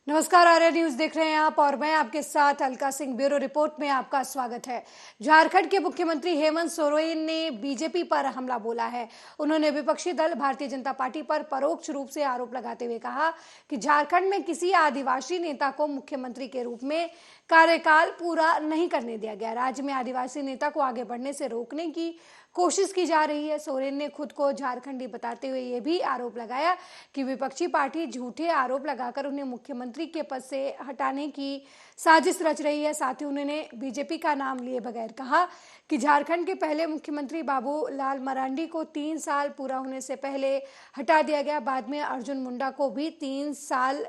नमस्कार, आर्य न्यूज देख रहे हैं आप और मैं आपके साथ अलका सिंह। ब्यूरो रिपोर्ट में आपका स्वागत है। झारखंड के मुख्यमंत्री हेमंत सोरेन ने बीजेपी पर हमला बोला है। उन्होंने विपक्षी दल भारतीय जनता पार्टी पर परोक्ष रूप से आरोप लगाते हुए कहा कि झारखंड में किसी आदिवासी नेता को मुख्यमंत्री के रूप में कार्यकाल पूरा नहीं करने दिया गया। राज्य में आदिवासी नेता को आगे बढ़ने से रोकने की कोशिश की जा रही है। सोरेन ने खुद को झारखंडी बताते हुए यह भी आरोप लगाया कि विपक्षी पार्टी झूठे आरोप लगाकर उन्हें मुख्यमंत्री के पद से हटाने की साजिश रच रही है। साथ ही उन्होंने बीजेपी का नाम लिए बगैर कहा कि झारखंड के पहले मुख्यमंत्री बाबूलाल मरांडी को 3 साल पूरा होने से पहले हटा दिया गया। बाद में अर्जुन मुंडा को भी 3 साल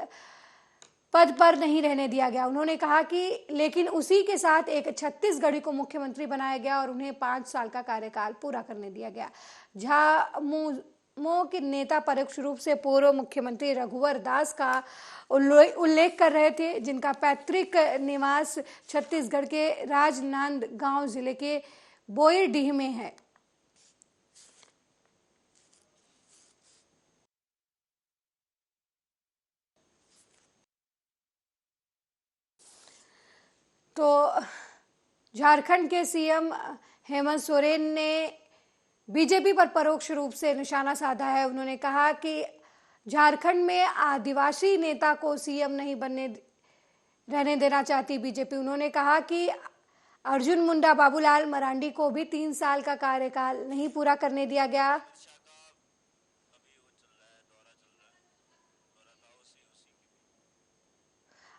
पद पर नहीं रहने दिया गया। उन्होंने कहा कि लेकिन उसी के साथ एक छत्तीसगढ़ी को मुख्यमंत्री बनाया गया और उन्हें 5 साल का कार्यकाल पूरा करने दिया गया। झामुमो के नेता परोक्ष रूप से पूर्व मुख्यमंत्री रघुवर दास का उल्लेख कर रहे थे, जिनका पैतृक निवास छत्तीसगढ़ के राजनांदगांव जिले के बोईडीह में है। तो झारखंड के सीएम हेमंत सोरेन ने बीजेपी पर परोक्ष रूप से निशाना साधा है। उन्होंने कहा कि झारखंड में आदिवासी नेता को सीएम नहीं रहने देना चाहती बीजेपी। उन्होंने कहा कि अर्जुन मुंडा बाबूलाल मरांडी को भी 3 साल का कार्यकाल नहीं पूरा करने दिया गया।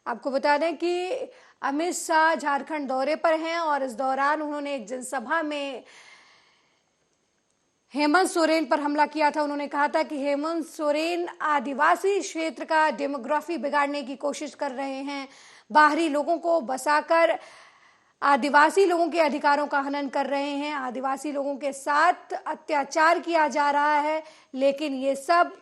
आपको बता दें कि अमित शाह झारखंड दौरे पर हैं और इस दौरान उन्होंने एक जनसभा में हेमंत सोरेन पर हमला किया था। उन्होंने कहा था कि हेमंत सोरेन आदिवासी क्षेत्र का डेमोग्राफी बिगाड़ने की कोशिश कर रहे हैं, बाहरी लोगों को बसाकर आदिवासी लोगों के अधिकारों का हनन कर रहे हैं, आदिवासी लोगों के साथ अत्याचार किया जा रहा है। लेकिन ये सब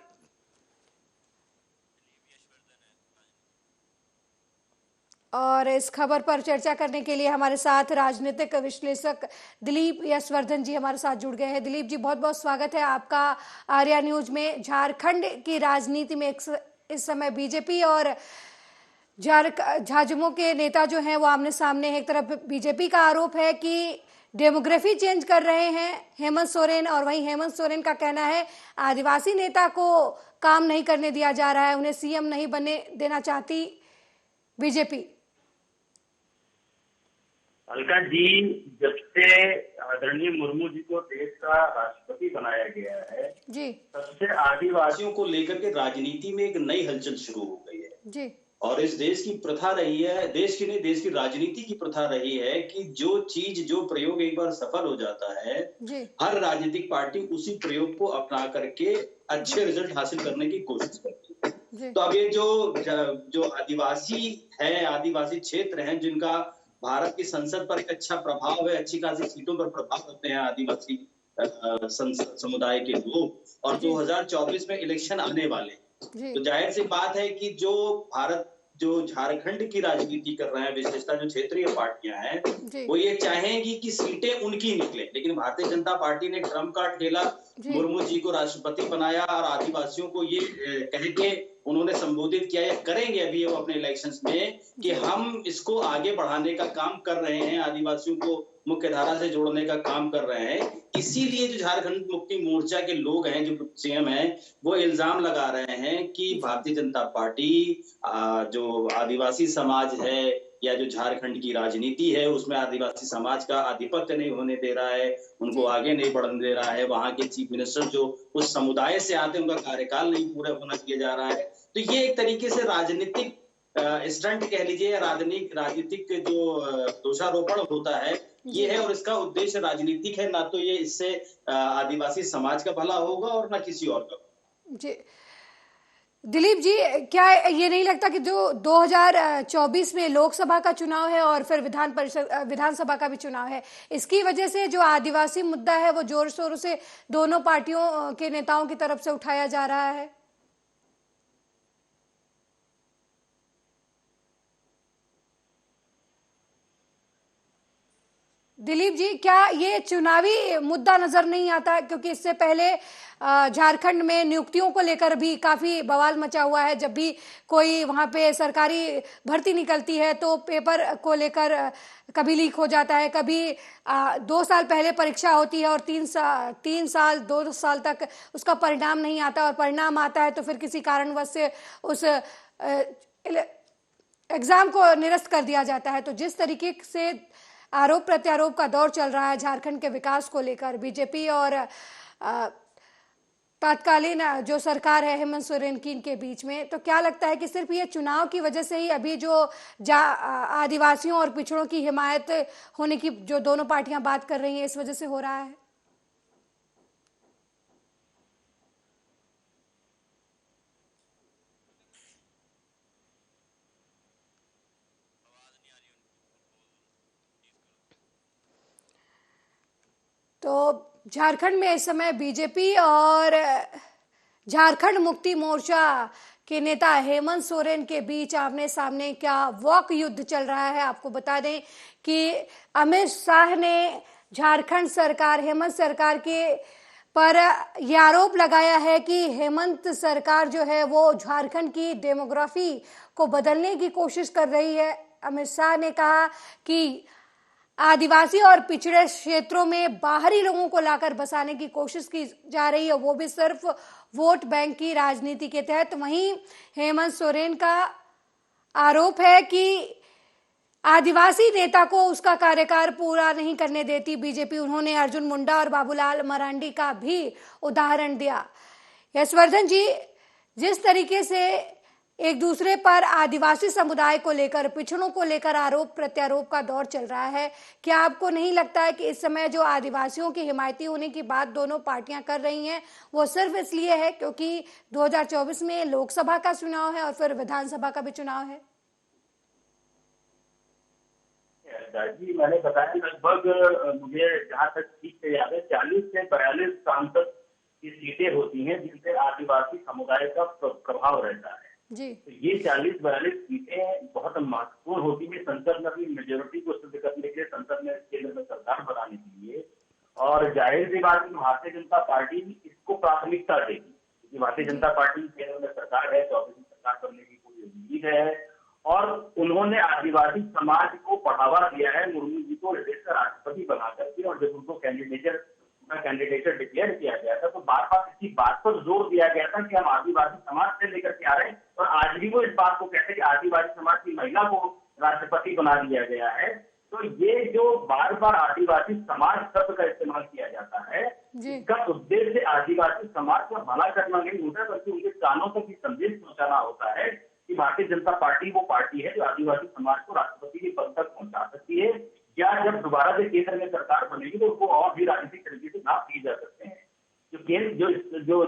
और इस खबर पर चर्चा करने के लिए हमारे साथ राजनीतिक विश्लेषक दिलीप यशवर्धन जी हमारे साथ जुड़ गए हैं। दिलीप जी, बहुत बहुत स्वागत है आपका आर्या न्यूज में। झारखंड की राजनीति में इस समय बीजेपी और झाझमो के नेता जो हैं वो आमने सामने हैं। एक तरफ बीजेपी का आरोप है कि डेमोग्राफी चेंज कर रहे हैं हेमंत सोरेन, और वहीं हेमंत सोरेन का कहना है आदिवासी नेता को काम नहीं करने दिया जा रहा है, उन्हें सीएम नहीं बनने देना चाहती बीजेपी। अलका जी, जब से आदरणीय मुर्मू जी को देश का राष्ट्रपति बनाया गया है जी, तब से आदिवासियों को लेकर के राजनीति में एक नई हलचल शुरू हो गई है जी। और इस देश की प्रथा रही है, देश की नहीं देश की राजनीति की प्रथा रही है कि जो चीज जो प्रयोग एक बार सफल हो जाता है जी, हर राजनीतिक पार्टी उसी प्रयोग को अपना करके अच्छे रिजल्ट हासिल करने की कोशिश करती है। जी, तो अब ये जो आदिवासी है, आदिवासी क्षेत्र हैं जिनका भारत की संसद पर एक अच्छा प्रभाव है, अच्छी खासी सीटों पर प्रभाव रखते हैं आदिवासी समुदाय के लोग, और 2024 में इलेक्शन आने वाले, तो जाहिर सी बात है कि जो झारखंड की राजनीति कर रहे हैं, विशेषता जो क्षेत्रीय पार्टियां हैं, वो ये चाहेंगी कि सीटें उनकी निकले। लेकिन भारतीय जनता पार्टी ने ट्रम्प कार्ड खेला, मुर्मू जी को राष्ट्रपति बनाया और आदिवासियों को ये कह के उन्होंने संबोधित किया, या करेंगे अभी वो अपने इलेक्शंस में, कि हम इसको आगे बढ़ाने का काम कर रहे हैं, आदिवासियों को मुख्य धारा से जोड़ने का काम कर रहे हैं। इसीलिए जो झारखंड मुक्ति मोर्चा के लोग हैं, जो सीएम हैं, वो इल्जाम लगा रहे हैं कि भारतीय जनता पार्टी जो आदिवासी समाज है या जो झारखंड की राजनीति है उसमें आदिवासी समाज का आधिपत्य नहीं होने दे रहा है, उनको आगे नहीं बढ़ने दे रहा है। वहां के चीफ मिनिस्टर जो उस समुदाय से आते हैं उनका कार्यकाल नहीं पूरा होना किया जा रहा है। तो ये एक तरीके से राजनीतिक स्टंट कह लीजिए, या राजनीतिक जो दोषारोपण होता है ये है, और इसका उद्देश्य राजनीतिक है, ना तो ये इससे आदिवासी समाज का भला होगा और ना किसी और का। जी दिलीप जी, क्या ये नहीं लगता कि जो 2024 में लोकसभा का चुनाव है और फिर विधानसभा का भी चुनाव है, इसकी वजह से जो आदिवासी मुद्दा है वो जोर शोर से दोनों पार्टियों के नेताओं की तरफ से उठाया जा रहा है? दिलीप जी, क्या ये चुनावी मुद्दा नजर नहीं आता? क्योंकि इससे पहले झारखंड में नियुक्तियों को लेकर भी काफी बवाल मचा हुआ है। जब भी कोई वहां पे सरकारी भर्ती निकलती है तो पेपर को लेकर कभी लीक हो जाता है, कभी 2 साल पहले परीक्षा होती है और 3 साल 2 साल तक उसका परिणाम नहीं आता, और परिणाम आता है तो फिर किसी कारणवश से उस एग्जाम को निरस्त कर दिया जाता है। तो जिस तरीके से आरोप प्रत्यारोप का दौर चल रहा है झारखंड के विकास को लेकर बीजेपी और तत्कालीन जो सरकार है हेमंत सोरेन की, इनके बीच में, तो क्या लगता है कि सिर्फ ये चुनाव की वजह से ही अभी जो आदिवासियों और पिछड़ों की हिमायत होने की जो दोनों पार्टियां बात कर रही हैं, इस वजह से हो रहा है? तो झारखंड में इस समय बीजेपी और झारखंड मुक्ति मोर्चा के नेता हेमंत सोरेन के बीच आमने सामने क्या वॉक युद्ध चल रहा है। आपको बता दें कि अमित शाह ने झारखंड सरकार, हेमंत सरकार के पर यह आरोप लगाया है कि हेमंत सरकार जो है वो झारखंड की डेमोग्राफी को बदलने की कोशिश कर रही है। अमित शाह ने कहा कि आदिवासी और पिछड़े क्षेत्रों में बाहरी लोगों को लाकर बसाने की कोशिश की जा रही है, वो भी सिर्फ वोट बैंक की राजनीति के तहत। वहीं हेमंत सोरेन का आरोप है कि आदिवासी नेता को उसका कार्यकाल पूरा नहीं करने देती बीजेपी। उन्होंने अर्जुन मुंडा और बाबूलाल मरांडी का भी उदाहरण दिया। यशवर्धन जी, जिस तरीके से एक दूसरे पर आदिवासी समुदाय को लेकर, पिछड़ों को लेकर आरोप प्रत्यारोप का दौर चल रहा है, क्या आपको नहीं लगता है कि इस समय जो आदिवासियों की हिमायती होने की बात दोनों पार्टियां कर रही हैं वो सिर्फ इसलिए है क्योंकि 2024 में लोकसभा का चुनाव है और फिर विधानसभा का भी चुनाव है? जी, मैंने बताया लगभग, मुझे जहाँ तक ठीक से याद है, 40 से 42 सांसद की सीटें होती हैं जिनसे आदिवासी समुदाय का प्रभाव रहता है जी। तो ये 40-42 सीटें बहुत महत्वपूर्ण होती है संसद में अपनी मेजोरिटी को सिद्ध करने के लिए, संसद में केंद्र में सरकार बनाने के लिए। और जाहिर सी बात है भारतीय जनता पार्टी इसको प्राथमिकता देगी क्योंकि भारतीय जनता पार्टी केंद्र में सरकार है, 24 सरकार करने की पूरी उम्मीद है। और उन्होंने आदिवासी समाज को बढ़ावा दिया है मुर्मू जी को देश का राष्ट्रपति बना करके। और जब उनको कैंडिडेचर डिक्लेयर किया गया था तो बार बार इसी बात पर जोर दिया गया था कि हम आदिवासी समाज से लेकर के आ रहे हैं। और आज भी वो इस बात को कहते हैं कि आदिवासी समाज की महिला को राष्ट्रपति बना दिया गया है। तो ये जो बार बार आदिवासी समाज शब्द का इस्तेमाल किया जाता है, इसका उद्देश्य आदिवासी समाज का भला करना नहीं होता बल्कि उनके कानों तक संदेश पहुंचाना होता है कि भारतीय जनता पार्टी वो पार्टी है जो आदिवासी समाज को राष्ट्रपति के पद तक पहुंचा सकती है, या जब दोबारा से केंद्र में सरकार बनेगी तो उनको और भी राजनीतिक तरीके से लाभ दिए जा सकते हैं। जो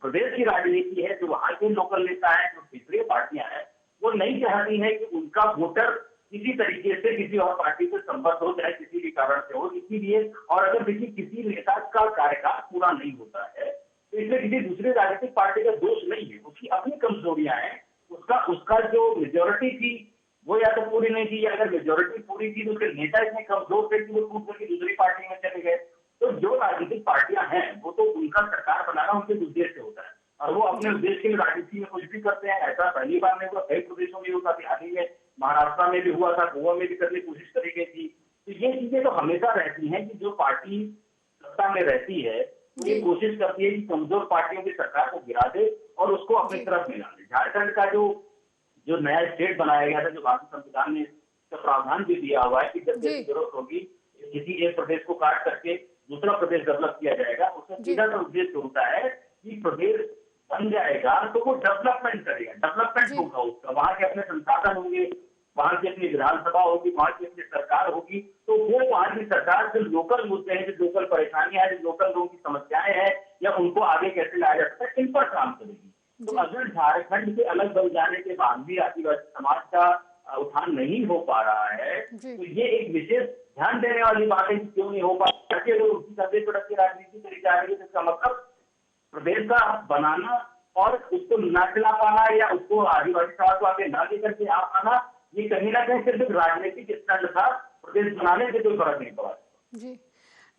प्रदेश की राजनीति है, जो वहां के लोकल नेता है, जो क्षेत्रीय पार्टियां हैं, वो नहीं चाहती है कि उनका वोटर किसी तरीके से किसी और पार्टी से संबद्ध हो, चाहे किसी भी कारण से हो। इसीलिए, और अगर किसी नेता का कार्यकाल पूरा नहीं होता है तो इसमें किसी दूसरी राजनीतिक पार्टी का दोष नहीं है, उसकी अपनी कमजोरियां हैं। उसका जो मेजोरिटी थी वो या तो पूरी नहीं थी, या अगर मेजोरिटी पूरी थी तो उसके नेता इतने कमजोर थे कि वो टूट करके दूसरी पार्टी में चले गए। तो जो राजनीतिक पार्टियां हैं वो तो उनका सरकार बनाना उनके उद्देश्य से होता है और वो अपने उद्देश्य के लिए राजनीति में कुछ भी करते हैं। ऐसा पहली बार नहीं हुआ, कई प्रदेशों में हुआ, बिहार में, महाराष्ट्र में भी हुआ था, गोवा में भी करने की कोशिश करी गई थी। तो ये चीजें तो हमेशा रहती हैं कि जो पार्टी सत्ता में रहती है ये कोशिश करती है कि कमजोर पार्टियों की सरकार को गिरा दे और उसको अपनी तरफ मिला दे। झारखंड का जो नया स्टेट बनाया गया था, जो भारतीय संविधान ने प्रावधान भी दिया हुआ है कि जब जरूरत होगी किसी एक प्रदेश को काट करके दूसरा प्रदेश डेवलप किया जाएगा, उसका सीधा सा उद्देश्य होता है कि प्रदेश बन जाएगा तो वो डेवलपमेंट करेगा, डेवलपमेंट होगा उसका, वहां के अपने संसाधन होंगे, वहां की अपनी विधानसभा होगी, वहां की अपनी सरकार होगी। तो वो वहां की सरकार जो लोकल मुद्दे हैं, जो लोकल परेशानियां हैं, जो लोकल लोगों की समस्याएं हैं, या उनको आगे कैसे लाया जा सकता है, इन पर काम करेगी। तो अगर झारखंड से अलग बन जाने के बाद भी आदिवासी समाज का उत्थान नहीं हो पा रहा है तो ये एक विशेष ध्यान देने वाली बात है कि क्यों नहीं हो पा रहा है। अगर उसी संदेश पर की राजनीति करी जा रही है तो इसका मतलब प्रदेश का बनाना और उसको न खिला पाना या उसको आदिवासी समाज को आगे न लेकर के आ पाना, ये कहीं ना कहीं सिर्फ राजनीतिक स्टैंड था प्रदेश बनाने से कोई फर्क नहीं पड़ा। जी,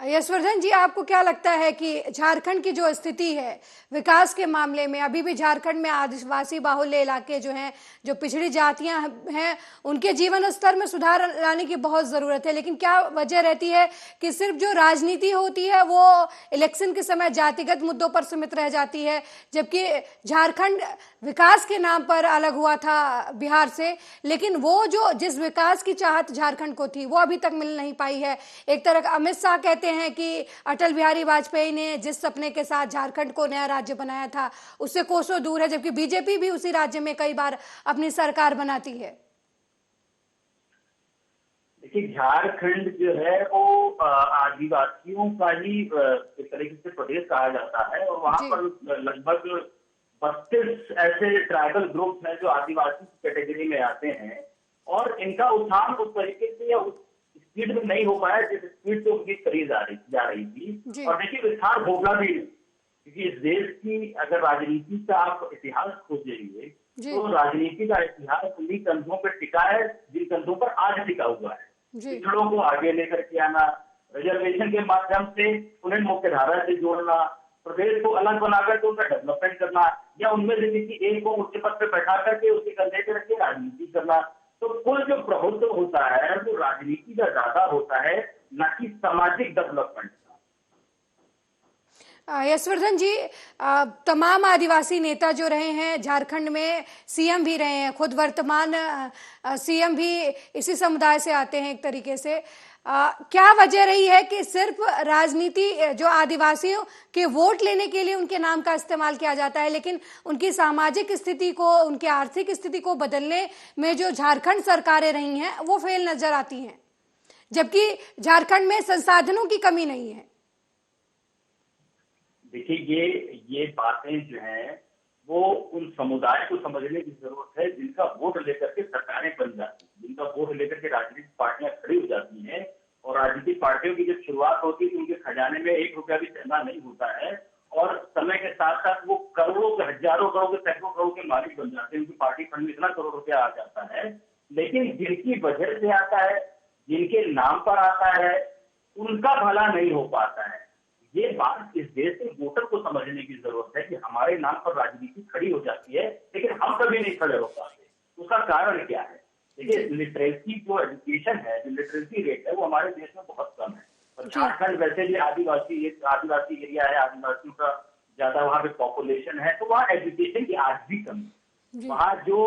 यशवर्धन जी, आपको क्या लगता है कि झारखंड की जो स्थिति है विकास के मामले में, अभी भी झारखंड में आदिवासी बाहुल्य इलाके जो हैं, जो पिछड़ी जातियां हैं, उनके जीवन स्तर में सुधार लाने की बहुत ज़रूरत है, लेकिन क्या वजह रहती है कि सिर्फ जो राजनीति होती है वो इलेक्शन के समय जातिगत मुद्दों पर सीमित रह जाती है, जबकि झारखंड विकास के नाम पर अलग हुआ था बिहार से, लेकिन वो जो जिस विकास की चाहत झारखंड को थी वो अभी तक मिल नहीं पाई है। एक तरह अमित शाह कहते हैं कि अटल बिहारी वाजपेयी ने जिस सपने के साथ झारखंड को नया राज्य बनाया था उससे कोसों दूर है, जबकि बीजेपी भी उसी राज्य में कई बार अपनी सरकार बनाती है। देखिए, झारखंड जो है वो आदिवासियों का ही एक तरीके से प्रदेश कहा जाता है, और वहां पर लगभग 32 ऐसे ट्राइबल ग्रुप हैं जो आदिवासी कैटेगरी में आते हैं, और इनका उत्थान उस तरीके से या उस स्पीड में नहीं हो पाया जिस स्पीड से उनकी करी जा रही थी। और देखिए, विस्तार होगा भी नहीं, क्योंकि इस देश की अगर राजनीति का आप इतिहास खोजेंगे तो राजनीति का इतिहास उन्हीं कंधों पर टिका है जिन कंधों पर आज टिका हुआ है। पिछड़ों को आगे लेकर के आना, रिजर्वेशन के माध्यम से उन्हें मुख्य धारा से जोड़ना, प्रदेश को अलग बनाकर के उनका डेवलपमेंट करना, या उनमें से किसी एक को उच्च पद पर बैठा करके उसके कंधे पर रख राजनीति करना। तो कुल जो प्रभुत्व होता है वो राजनीति का ज्यादा होता है, न कि सामाजिक डेवलपमेंट का। यशवर्धन जी, तमाम आदिवासी नेता जो रहे हैं झारखंड में, सीएम भी रहे हैं, खुद वर्तमान सीएम भी इसी समुदाय से आते हैं एक तरीके से, क्या वजह रही है कि सिर्फ राजनीति जो आदिवासियों के वोट लेने के लिए उनके नाम का इस्तेमाल किया जाता है, लेकिन उनकी सामाजिक स्थिति को, उनकी आर्थिक स्थिति को बदलने में जो झारखंड सरकारें रही हैं वो फेल नजर आती हैं, जबकि झारखंड में संसाधनों की कमी नहीं है? देखिए, ये बातें जो हैं वो उन समुदाय को समझने की जरूरत है जिनका वोट लेकर के सरकारें बन जाती हैं, जिनका वोट लेकर के राजनीतिक पार्टियां खड़ी हो जाती हैं। और राजनीतिक पार्टियों की जब शुरुआत होती है उनके खजाने में 1 रुपया भी जमा नहीं होता है, और समय के साथ साथ वो करोड़ों के, हजारों करोड़ के, सैकड़ों करोड़ के मालिक बन जाते हैं। उनकी पार्टी फंड में इतना करोड़ रुपया आ जाता है, लेकिन जिनकी वजह से आता है, जिनके नाम पर आता है, उनका भला नहीं हो पाता है। ये बात इस देश के वोटर को समझने की जरूरत है कि हमारे नाम पर राजनीति खड़ी हो जाती है लेकिन हम कभी नहीं खड़े हो पाते। उसका कारण क्या है? देखिए, लिटरेसी जो एजुकेशन है, जो लिटरेसी रेट है वो हमारे देश में बहुत कम है। और झारखंड वैसे भी आदिवासी एरिया है, आदिवासियों का ज्यादा वहाँ पे पॉपुलेशन है, तो वहाँ एजुकेशन की आज भी कमी है। वहाँ जो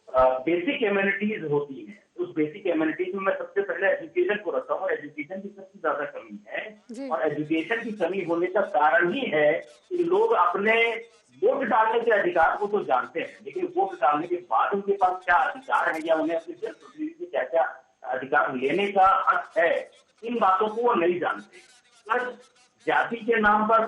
बेसिक एम्यूनिटीज होती है, उस बेसिक एम्यूनिटीज में मैं सबसे पहले एजुकेशन को रखता हूँ। एजुकेशन की सबसे ज्यादा कमी है, और एजुकेशन की कमी होने का कारण ही है कि लोग अपने वोट डालने के अधिकार को तो जानते हैं, लेकिन वोट डालने के बाद उनके पास क्या अधिकार है या उन्हें अपने जनप्रतिनिधि से क्या क्या अधिकार लेने का हक है, इन बातों को वो नहीं जानते। प्लस जाति के नाम पर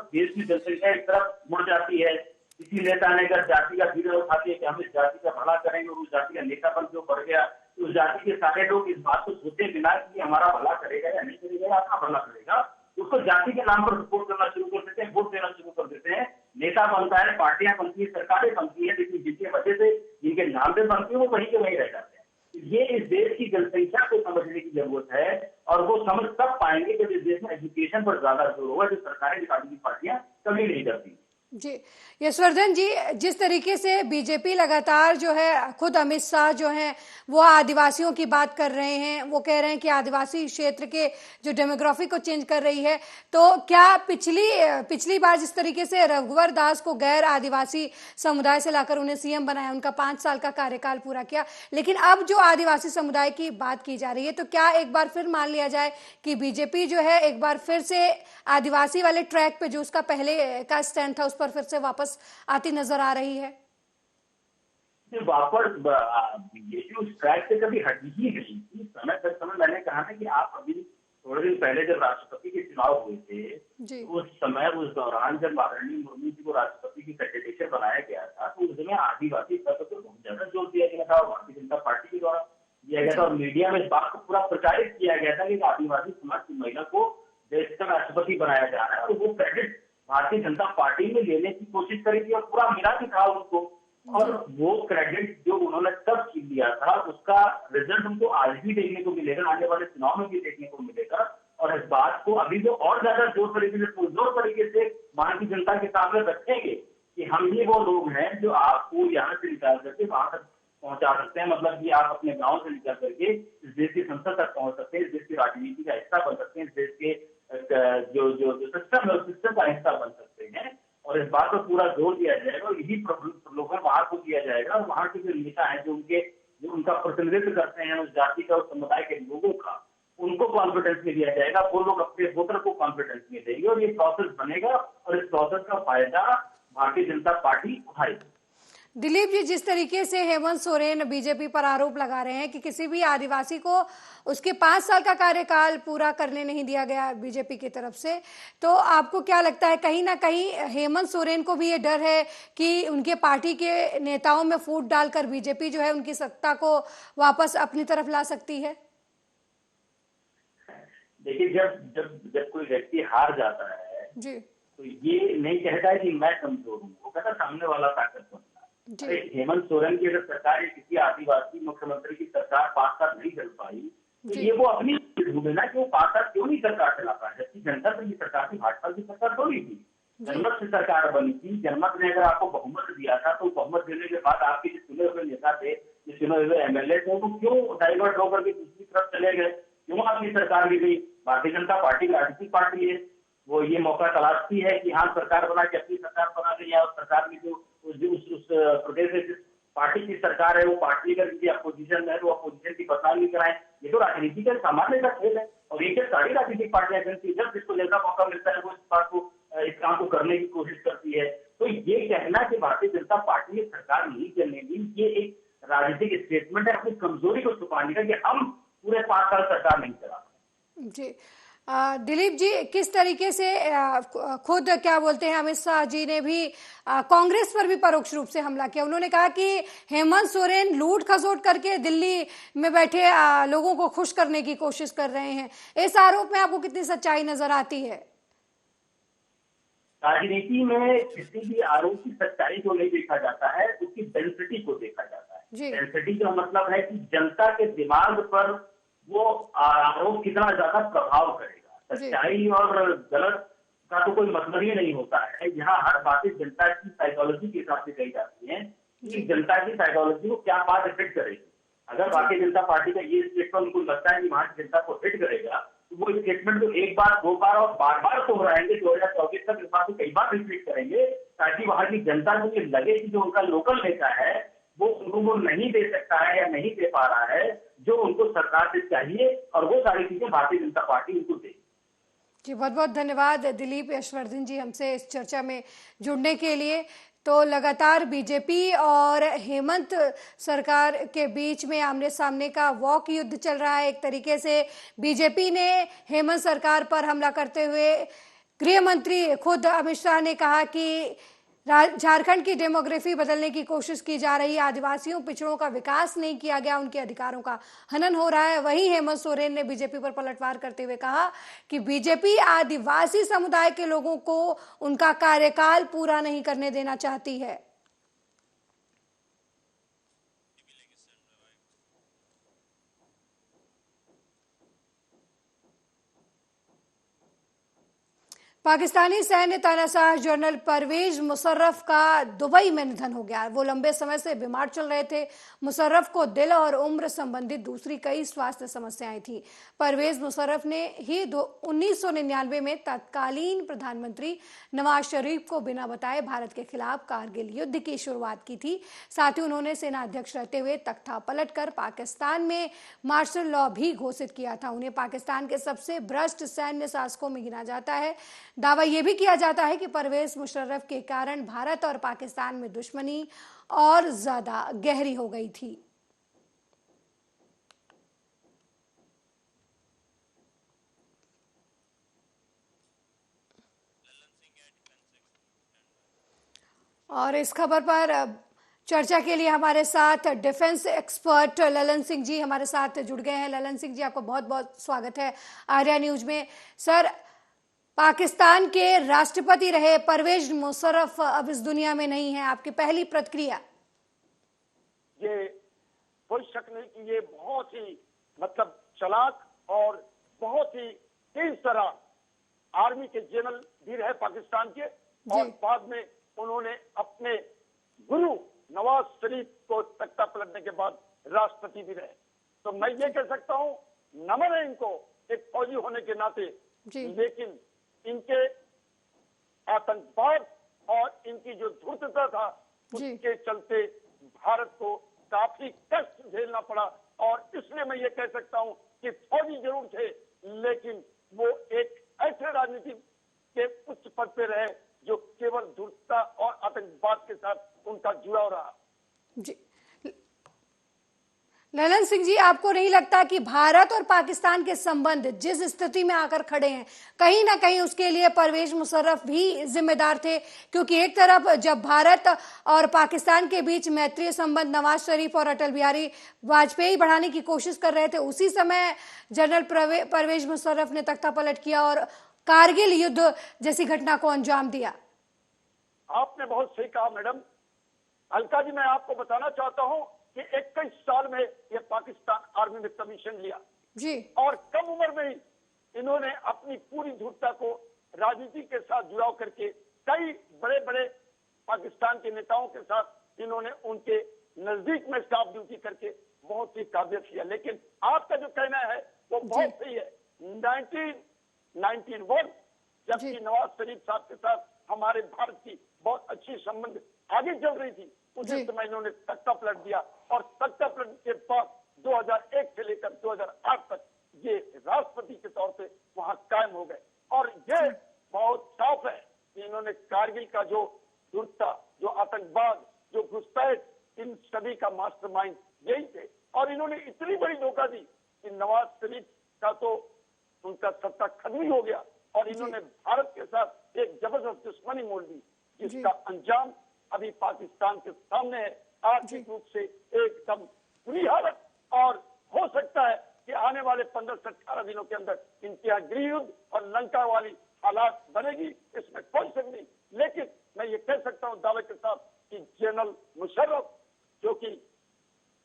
देश की जनसंख्या एक तरफ मुड़ जाती है। किसी नेता ने अगर जाति का बीड़ा उठाती है कि हम इस जाति का भला करेंगे, और उस जाति का नेतापन जो बढ़ गया, तो उस जाति के सारे लोग इस बात को सोचे बिना कि हमारा भला करेगा या नहीं करेगा, अपना भला करेगा, उसको जाति के नाम पर सपोर्ट करना शुरू कर देते हैं, वोट देना शुरू कर देते हैं। नेता बनता है, पार्टियां बनती है, सरकारें बनती है, लेकिन जिनकी वजह से जिनके नाम पे बनती है वो वहीं के वहीं रह जाते हैं। ये इस देश की जनसंख्या को समझने की जरूरत है, और वो समझ तब पाएंगे जब इस देश में एजुकेशन पर ज्यादा जोर होगा, जो सरकारें राजनीतिक पार्टियां कभी नहीं करती। जी, यशवर्धन जी, जिस तरीके से बीजेपी लगातार जो है, खुद अमित शाह जो हैं वो आदिवासियों की बात कर रहे हैं, वो कह रहे हैं कि आदिवासी क्षेत्र के जो डेमोग्राफी को चेंज कर रही है, तो क्या पिछली बार जिस तरीके से रघुवर दास को गैर आदिवासी समुदाय से लाकर उन्हें सीएम बनाया, उनका 5 साल का कार्यकाल पूरा किया, लेकिन अब जो आदिवासी समुदाय की बात की जा रही है, तो क्या एक बार फिर मान लिया जाए कि बीजेपी जो है एक बार फिर से आदिवासी वाले ट्रैक पे जो उसका पहले का स्टैंड था उस पर फिर से वापस आती नजर आ रही है? वापस ये जो ट्रैक से कभी हटी ही नहीं। समय मैंने कहा ना कि आप अभी थोड़े दिन पहले जब राष्ट्रपति के चुनाव हुए थे, उस दौरान जब आदरणीय मुर्मू जी को राष्ट्रपति की कैंडिडेट बनाया गया था, तो उस समय आदिवासी तत्व पर बहुत ज्यादा जोर दिया गया था, और भारतीय जनता पार्टी के द्वारा दिया गया था, और मीडिया में इस बात को पूरा प्रचारित किया गया था कि आदिवासी समाज की महिला को देश का राष्ट्रपति बनाया जा रहा है, और वो क्रेडिट भारतीय जनता पार्टी में लेने की कोशिश करी थी, और पूरा मिला भी था उनको। और वो क्रेडिट जो उन्होंने तब छीन लिया था उसका रिजल्ट हमको आज भी देखने को मिलेगा, आने वाले चुनाव में भी देखने को मिलेगा। और इस बात को अभी जो और ज्यादा जोर तरीके से भारतीय जनता के सामने रखेंगे कि हम ही वो लोग हैं जो आपको यहाँ से निकाल करके वहां तक पहुंचा सकते हैं। मतलब कि आप अपने गांव से निकल करके इस देश की संसद तक पहुंच सकते हैं, इस देश की राजनीति का हिस्सा बन सकते हैं, इस देश के जो जो सिस्टम है उस सिस्टम का हिस्सा बन सकते हैं। और इस बात पर पूरा जोर दिया जाएगा और यही प्रलोभन वहां को दिया जाएगा। और वहां के जो नेता है जो उनका प्रतिनिधित्व करते हैं उस जाति का, उस समुदाय के लोगों का, उनको कॉन्फिडेंस में दिया जाएगा। वो लोग अपने वोटर को कॉन्फिडेंस में देंगे और ये प्रोसेस बनेगा और इस प्रोसेस का फायदा भारतीय जनता पार्टी उठाएगी। दिलीप जी, जिस तरीके से हेमंत सोरेन बीजेपी पर आरोप लगा रहे हैं कि किसी भी आदिवासी को उसके 5 साल का कार्यकाल पूरा करने नहीं दिया गया बीजेपी की तरफ से, तो आपको क्या लगता है कहीं ना कहीं हेमंत सोरेन को भी ये डर है कि उनके पार्टी के नेताओं में फूट डालकर बीजेपी जो है उनकी सत्ता को वापस अपनी तरफ ला सकती है? देखिए, जब कोई व्यक्ति हार जाता है जी तो ये नहीं कहता है कि मैं कमजोर हूँ, वो कहता सामने वाला ताकतवर। हेमंत सोरेन की अगर सरकार किसी आदिवासी मुख्यमंत्री की सरकार 5 साल नहीं चल पाई तो ये वो अपनी ढूंढे ना कि वो 5 साल क्यों नहीं सरकार चला पाया, जबकि जनता की सरकार थी, भाजपा की सरकार थोड़ी थी, जनमत से सरकार बनी थी। जनमत ने अगर आपको बहुमत दिया था तो बहुमत देने के बाद आपके जो चुने हुए नेता थे, जो चुने हुए एमएलए थे, वो क्यों डाइवर्ट होकर के दूसरी तरफ चले गए, क्यों आपकी सरकार गिर गई? भारतीय जनता पार्टी राजनीतिक पार्टी है, वो ये मौका तलाशती है कि हाँ सरकार बना के अपनी सरकार बना दे, या उस सरकार में जो उस प्रदेश में जिस पार्टी की सरकार है वो पार्टी अगर किसी अपोजिशन में है तो अपोजिशन की बदनामी कराए। ये तो राजनीति का सामान्य का खेल है और ये सारी राजनीतिक पार्टियां करती है। जब जिसको जैसा मौका मिलता है वो इस बात को, इस काम को करने की कोशिश करती है। तो ये कहना कि भारतीय जनता पार्टी ने सरकार नहीं चलने दी, ये एक राजनीतिक स्टेटमेंट है अपनी कमजोरी को छुपाने का कि हम पूरे 5 साल सरकार नहीं चला पाए। जी दिलीप जी, किस तरीके से खुद क्या बोलते हैं अमित शाह जी ने भी कांग्रेस पर भी परोक्ष रूप से हमला किया। उन्होंने कहा कि हेमंत सोरेन लूट खसोट करके दिल्ली में बैठे लोगों को खुश करने की कोशिश कर रहे हैं। इस आरोप में आपको कितनी सच्चाई नजर आती है? राजनीति में किसी भी आरोप की सच्चाई को नहीं देखा जाता है, उसकी डेंसिटी को देखा जाता है। डेंसिटी का मतलब है कि जनता के दिमाग पर वो आरोप कितना ज्यादा प्रभाव करेगा। सच्चाई और गलत का तो कोई मतलब ही नहीं होता है। यहाँ हर बातें जनता की साइकोलॉजी के हिसाब से कही जाती है कि जनता की साइकोलॉजी को क्या बात इफेक्ट करेगी। अगर भारतीय जनता पार्टी का ये स्टेटमेंट उनको लगता है कि वहां की जनता को हिट करेगा तो वो स्टेटमेंट को 1 बार 2 बार और बार दोहराएंगे, 2024 तक इस बात को कई बार रिपीट करेंगे, ताकि वहां की जनता को ये लगे कि जो उनका लोकल नेता है वो उनको वो नहीं दे सकता है या नहीं दे पा रहा है जो उनको सरकार से चाहिए, और वो सारी चीजें भारतीय जनता पार्टी उनको देगी। जी बहुत बहुत धन्यवाद दिलीप यशवर्धन जी हमसे इस चर्चा में जुड़ने के लिए। तो लगातार बीजेपी और हेमंत सरकार के बीच में आमने सामने का वॉक युद्ध चल रहा है। एक तरीके से बीजेपी ने हेमंत सरकार पर हमला करते हुए गृह मंत्री खुद अमित शाह ने कहा कि झारखंड की डेमोग्राफी बदलने की कोशिश की जा रही है, आदिवासियों पिछड़ों का विकास नहीं किया गया, उनके अधिकारों का हनन हो रहा है। वहीं हेमंत सोरेन ने बीजेपी पर पलटवार करते हुए कहा कि बीजेपी आदिवासी समुदाय के लोगों को उनका कार्यकाल पूरा नहीं करने देना चाहती है। पाकिस्तानी सैन्य तानाशाह जनरल परवेज मुशर्रफ का दुबई में निधन हो गया। वो लंबे समय से बीमार चल रहे थे। मुशर्रफ को दिल और उम्र संबंधित दूसरी कई स्वास्थ्य समस्याएं थी। परवेज मुशर्रफ ने ही 1999 में तत्कालीन प्रधानमंत्री नवाज शरीफ को बिना बताए भारत के खिलाफ कारगिल युद्ध की शुरुआत की थी। साथ ही उन्होंने सेना अध्यक्ष रहते हुए तख्ता पलटकर पाकिस्तान में मार्शल लॉ भी घोषित किया था। उन्हें पाकिस्तान के सबसे भ्रष्ट सैन्य शासकों में गिना जाता है। दावा यह भी किया जाता है कि परवेज मुशर्रफ के कारण भारत और पाकिस्तान में दुश्मनी और ज्यादा गहरी हो गई थी। और इस खबर पर चर्चा के लिए हमारे साथ डिफेंस एक्सपर्ट ललन सिंह जी हमारे साथ जुड़ गए हैं। ललन सिंह जी, आपको बहुत बहुत स्वागत है आर्या न्यूज में। सर, पाकिस्तान के राष्ट्रपति रहे परवेज मुशर्रफ अब इस दुनिया में नहीं है, आपकी पहली प्रतिक्रिया? शक नहीं कि ये बहुत ही मतलब चालाक और बहुत ही तेज तरह आर्मी के जनरल भी रहे पाकिस्तान के, और बाद में उन्होंने अपने गुरु नवाज शरीफ को तख्ता पलटने के बाद राष्ट्रपति भी रहे। तो मैं ये कह सकता हूँ नमन है इनको एक फौजी होने के नाते, लेकिन इनके आतंकवाद और इनकी जो धूर्तता था उसके चलते भारत को काफी कष्ट झेलना पड़ा। और इसलिए मैं ये कह सकता हूँ कि फौजी जरूर थे, लेकिन वो एक ऐसे राजनीति के उच्च पद पे रहे जो केवल धूर्तता और आतंकवाद के साथ उनका जुड़ाव रहा। जी ललन सिंह जी, आपको नहीं लगता कि भारत और पाकिस्तान के संबंध जिस स्थिति में आकर खड़े हैं, कहीं ना कहीं उसके लिए परवेज मुशर्रफ भी जिम्मेदार थे? क्योंकि एक तरफ जब भारत और पाकिस्तान के बीच मैत्रीय संबंध नवाज शरीफ और अटल बिहारी वाजपेयी बढ़ाने की कोशिश कर रहे थे, उसी समय जनरल परवेज मुशर्रफ ने तख्ता पलट किया और कारगिल युद्ध जैसी घटना को अंजाम दिया। आपने बहुत सही कहा मैडम। अलका जी, मैं आपको बताना चाहता हूँ कि 21 साल में ये पाकिस्तान आर्मी में कमीशन लिया जी, और कम उम्र में ही इन्होंने अपनी पूरी धूर्तता को राजनीति के साथ जुड़ाव करके कई बड़े बड़े पाकिस्तान के नेताओं के साथ इन्होंने उनके नजदीक में स्टाफ ड्यूटी करके बहुत ही काबिलियत किया। लेकिन आपका जो कहना है वो बहुत सही है। 1991 जबकि नवाज शरीफ साहब के साथ हमारे भारत की बहुत अच्छी संबंध आगे चल रही थी, उसी समय इन्होंने तख्ता पलट दिया और तख्ता पलट के बाद 2001 से लेकर 2008 तक ये राष्ट्रपति के तौर पे वहां कायम हो गए। और ये बहुत साफ है कि इन्होंने कारगिल का जो धूर्तता, जो आतंकवाद, जो घुसपैठ, इन सभी का मास्टरमाइंड यही थे। और इन्होंने इतनी बड़ी धोखा दी कि नवाज शरीफ का तो उनका सत्ता खत्म ही हो गया और इन्होंने भारत के साथ एक जबरदस्त दुश्मनी मोड़ दी, जिसका अंजाम अभी पाकिस्तान के सामने है। आर्थिक रूप से एकदम बुरी हालत, और हो सकता है कि आने वाले 15 से 18 दिनों के अंदर इनके यहाँ गृह युद्ध और लंका वाली हालात बनेगी, इसमें कोई शक नहीं। लेकिन मैं ये कह सकता हूँ दावे के साथ कि जनरल मुशर्रफ, जो कि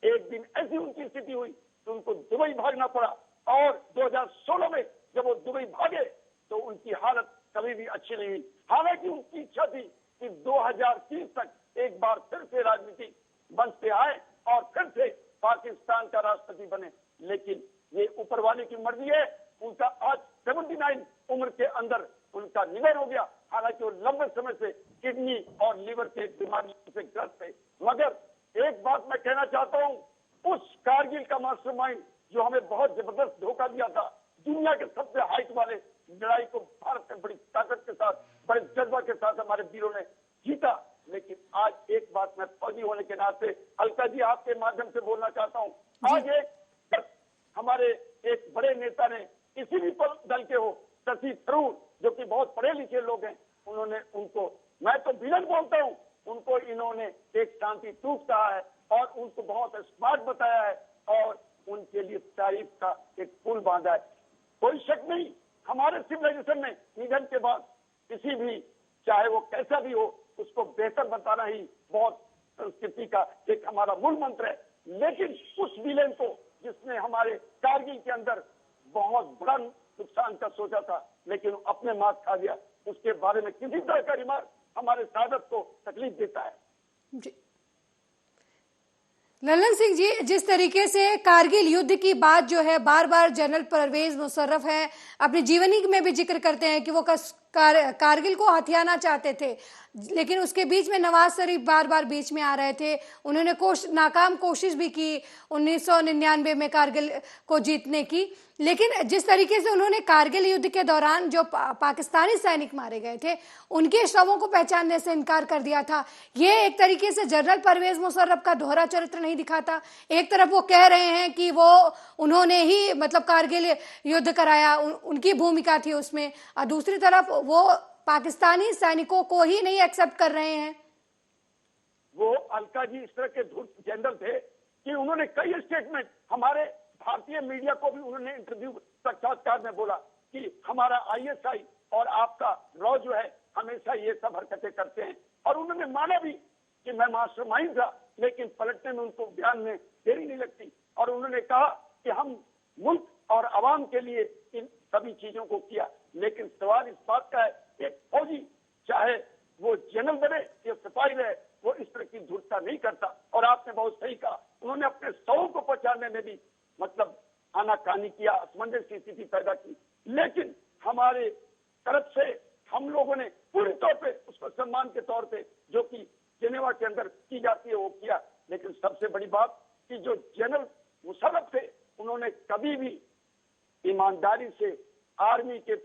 एक दिन ऐसी उनकी स्थिति हुई कि उनको दुबई भागना पड़ा, और 2016 में जब वो दुबई भागे तो उनकी हालत कभी भी अच्छी नहीं हुई। हालांकि उनकी इच्छा थी कि 2030 तक एक बार फिर से राजनीति मंच पे आए और फिर से पाकिस्तान का राष्ट्रपति बने, लेकिन ये ऊपर वाले की मर्जी है। उनका आज 79 उम्र के अंदर उनका निधन हो गया। हालांकि वो लंबे समय से किडनी और लीवर के बीमारियों से ग्रस्त थे। मगर एक बात मैं कहना चाहता हूँ, उस कारगिल का मास्टरमाइंड जो हमें बहुत जबरदस्त धोखा दिया था, दुनिया के सबसे हाइट वाले लड़ाई को भारत में बड़ी ताकत के साथ, बड़े जज्बा के साथ हमारे वीरों ने जीता। लेकिन आज एक बात मैं फौजी होने के नाते अलका जी आपके माध्यम से बोलना चाहता हूँ। आज एक हमारे एक बड़े नेता ने, किसी भी दल के हो, शशि थरूर, जो कि बहुत पढ़े लिखे लोग हैं, उन्होंने उनको, मैं तो विलन बोलता हूँ, उनको इन्होंने एक शांति दूत कहा है और उनको बहुत स्मार्ट बताया है और उनके लिए तारीफ का एक पुल बांधा है। कोई शक नहीं, हमारे सिविलाइजेशन में निधन के बाद किसी भी, चाहे वो कैसा भी हो, उसको बेहतर बताना ही बहुत संस्कृति का एक हमारा मूल मंत्र है। लेकिन उस विलेन को, जिसने हमारे कारगिल के अंदर बहुत बड़ा नुकसान का सोचा था, लेकिन अपने मात खा गया, उसके बारे में किसी तरह का रिमार्क हमारे सादत को तकलीफ देता है। जी ललन सिंह जी, जिस तरीके से कारगिल युद्ध की बात जो है बार बार जनरल परवेज मुशर्रफ है अपनी जीवनी में भी जिक्र करते हैं कि वो कारगिल को हथियाना चाहते थे, लेकिन उसके बीच में नवाज शरीफ बार बार बीच में आ रहे थे। उन्होंने नाकाम कोशिश भी की 1999 में कारगिल को जीतने की। लेकिन जिस तरीके से उन्होंने कारगिल युद्ध के दौरान जो पाकिस्तानी सैनिक मारे गए थे, उनके शवों को पहचानने से इनकार कर दिया था, ये एक तरीके से जनरल परवेज मुशर्रफ का दोहरा चरित्र नहीं दिखाता? एक तरफ वो कह रहे हैं कि वो उन्होंने ही मतलब कारगिल युद्ध कराया, उनकी भूमिका थी उसमें, और दूसरी तरफ वो पाकिस्तानी सैनिकों को ही नहीं एक्सेप्ट कर रहे हैं। वो अलका जी इस तरह के धूर्त जनरल थे कि उन्होंने कई स्टेटमेंट, हमारे भारतीय मीडिया को भी उन्होंने इंटरव्यू साक्षात्कार में बोला कि हमारा ISI और आपका रॉ जो है हमेशा ये सब हरकतें करते हैं। और उन्होंने माना भी कि मैं मास्टरमाइंड था, लेकिन पलटने में उनको ध्यान में देरी नहीं लगती। और उन्होंने कहा कि हम मुल्क और आवाम के लिए इन सभी चीजों को किया। लेकिन सवाल इस बात का है कि फौजी चाहे वो जनरल बने या सिपाही रहे, वो इस तरह की धूर्तता नहीं करता। और आपने बहुत सही कहा, उन्होंने अपने सौ को पहचानने में भी मतलब आनाकानी किया, असमंजस की स्थिति पैदा की। लेकिन हमारे तरफ से हम लोगों ने पूरी तौर पे उसको सम्मान के तौर पे जो कि जेनेवा के अंदर की जाती है वो किया। लेकिन सबसे बड़ी बात कि जो जनरल मुशर्रफ थे, उन्होंने कभी भी ईमानदारी से आर्मी के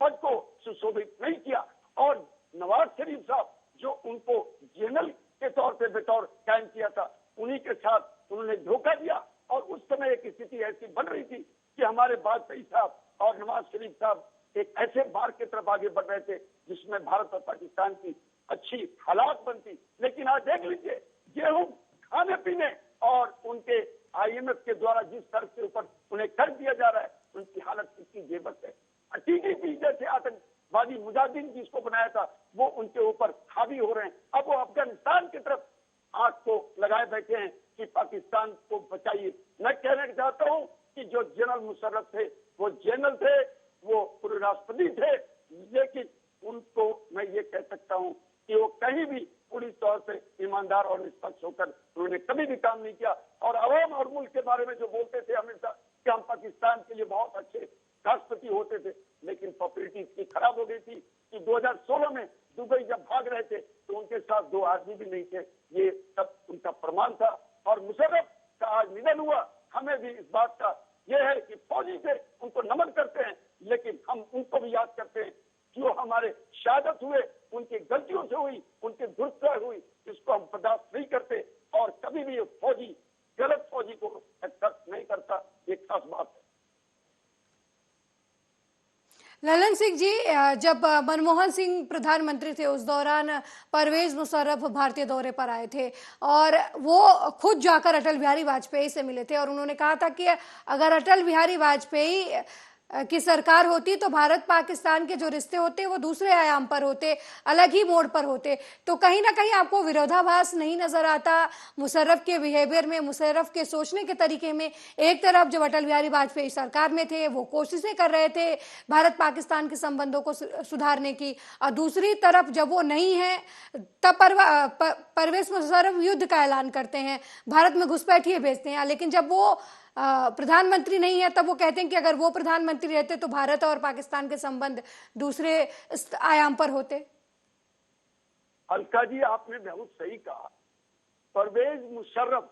पद को सुशोभित नहीं किया। और नवाज शरीफ साहब जो उनको जनरल के तौर पे बतौर कायम किया था, उन्हीं के साथ उन्होंने धोखा दिया। और उस समय एक स्थिति ऐसी बन रही थी कि हमारे वाजपेयी साहब और नवाज शरीफ साहब एक ऐसे मार्ग की तरफ आगे बढ़ रहे थे जिसमें भारत और पाकिस्तान की अच्छी हालात बनती। लेकिन आज देख लीजिए, गेहूं खाने पीने और उनके IMF के द्वारा जिस तरह के ऊपर उन्हें कर दिया जा रहा है, उनकी हालत कितनी बेबस है। TTP जैसे आतंकवादी मुजाहिदीन जिसको बनाया था, वो उनके ऊपर हावी हो रहे हैं। अब वो अफगानिस्तान की तरफ आंख को लगाए बैठे हैं कि पाकिस्तान को बचाइए। मैं कहना चाहता हूं कि जो जनरल मुशर्रफ थे, वो जनरल थे, वो पूर्व राष्ट्रपति थे, लेकिन उनको मैं ये कह सकता हूं कि वो कहीं भी पूरी तौर से ईमानदार और निष्पक्ष होकर उन्होंने कभी भी काम नहीं किया। और अवाम और मुल्क के बारे में जो बोलते थे हमेशा कि हम पाकिस्तान के लिए बहुत अच्छे राष्ट्रपति होते थे, लेकिन पॉपुलरिटी इतनी खराब हो गई थी कि 2016 में दुबई जब भाग रहे थे तो उनके साथ 2 आदमी भी नहीं थे। ये सब उनका प्रमाण था। और मुशर्रफ का आज निधन हुआ, हमें भी इस बात का यह है कि फौजी से उनको नमन करते हैं, लेकिन हम उनको भी याद करते हैं जो हमारे शहादत हुए, उनकी गलतियों से हुई, उनके धूर्तता हुई, इसको हम बर्दाश्त नहीं करते। और कभी भी ये फौजी गलत फौजी को एक्सेप्ट नहीं करता, एक खास बात है। ललन सिंह जी, जब मनमोहन सिंह प्रधानमंत्री थे उस दौरान परवेज मुशर्रफ भारतीय दौरे पर आए थे और वो खुद जाकर अटल बिहारी वाजपेयी से मिले थे और उन्होंने कहा था कि अगर अटल बिहारी वाजपेयी की सरकार होती तो भारत पाकिस्तान के जो रिश्ते होते वो दूसरे आयाम पर होते, अलग ही मोड़ पर होते। तो कहीं ना कहीं आपको विरोधाभास नहीं नजर आता मुशर्रफ के बिहेवियर में, मुशर्रफ के सोचने के तरीके में? एक तरफ जब अटल बिहारी वाजपेयी सरकार में थे वो कोशिशें कर रहे थे भारत पाकिस्तान के संबंधों को सुधारने की, और दूसरी तरफ जब वो नहीं है तब परवेज मुशर्रफ युद्ध का ऐलान करते हैं, भारत में घुसपैठिए भेजते हैं। लेकिन जब वो प्रधानमंत्री नहीं है तब वो कहते हैं कि अगर वो प्रधानमंत्री रहते तो भारत और पाकिस्तान के संबंध दूसरे आयाम पर होते। अलका जी, आपने बहुत सही कहा। परवेज मुशर्रफ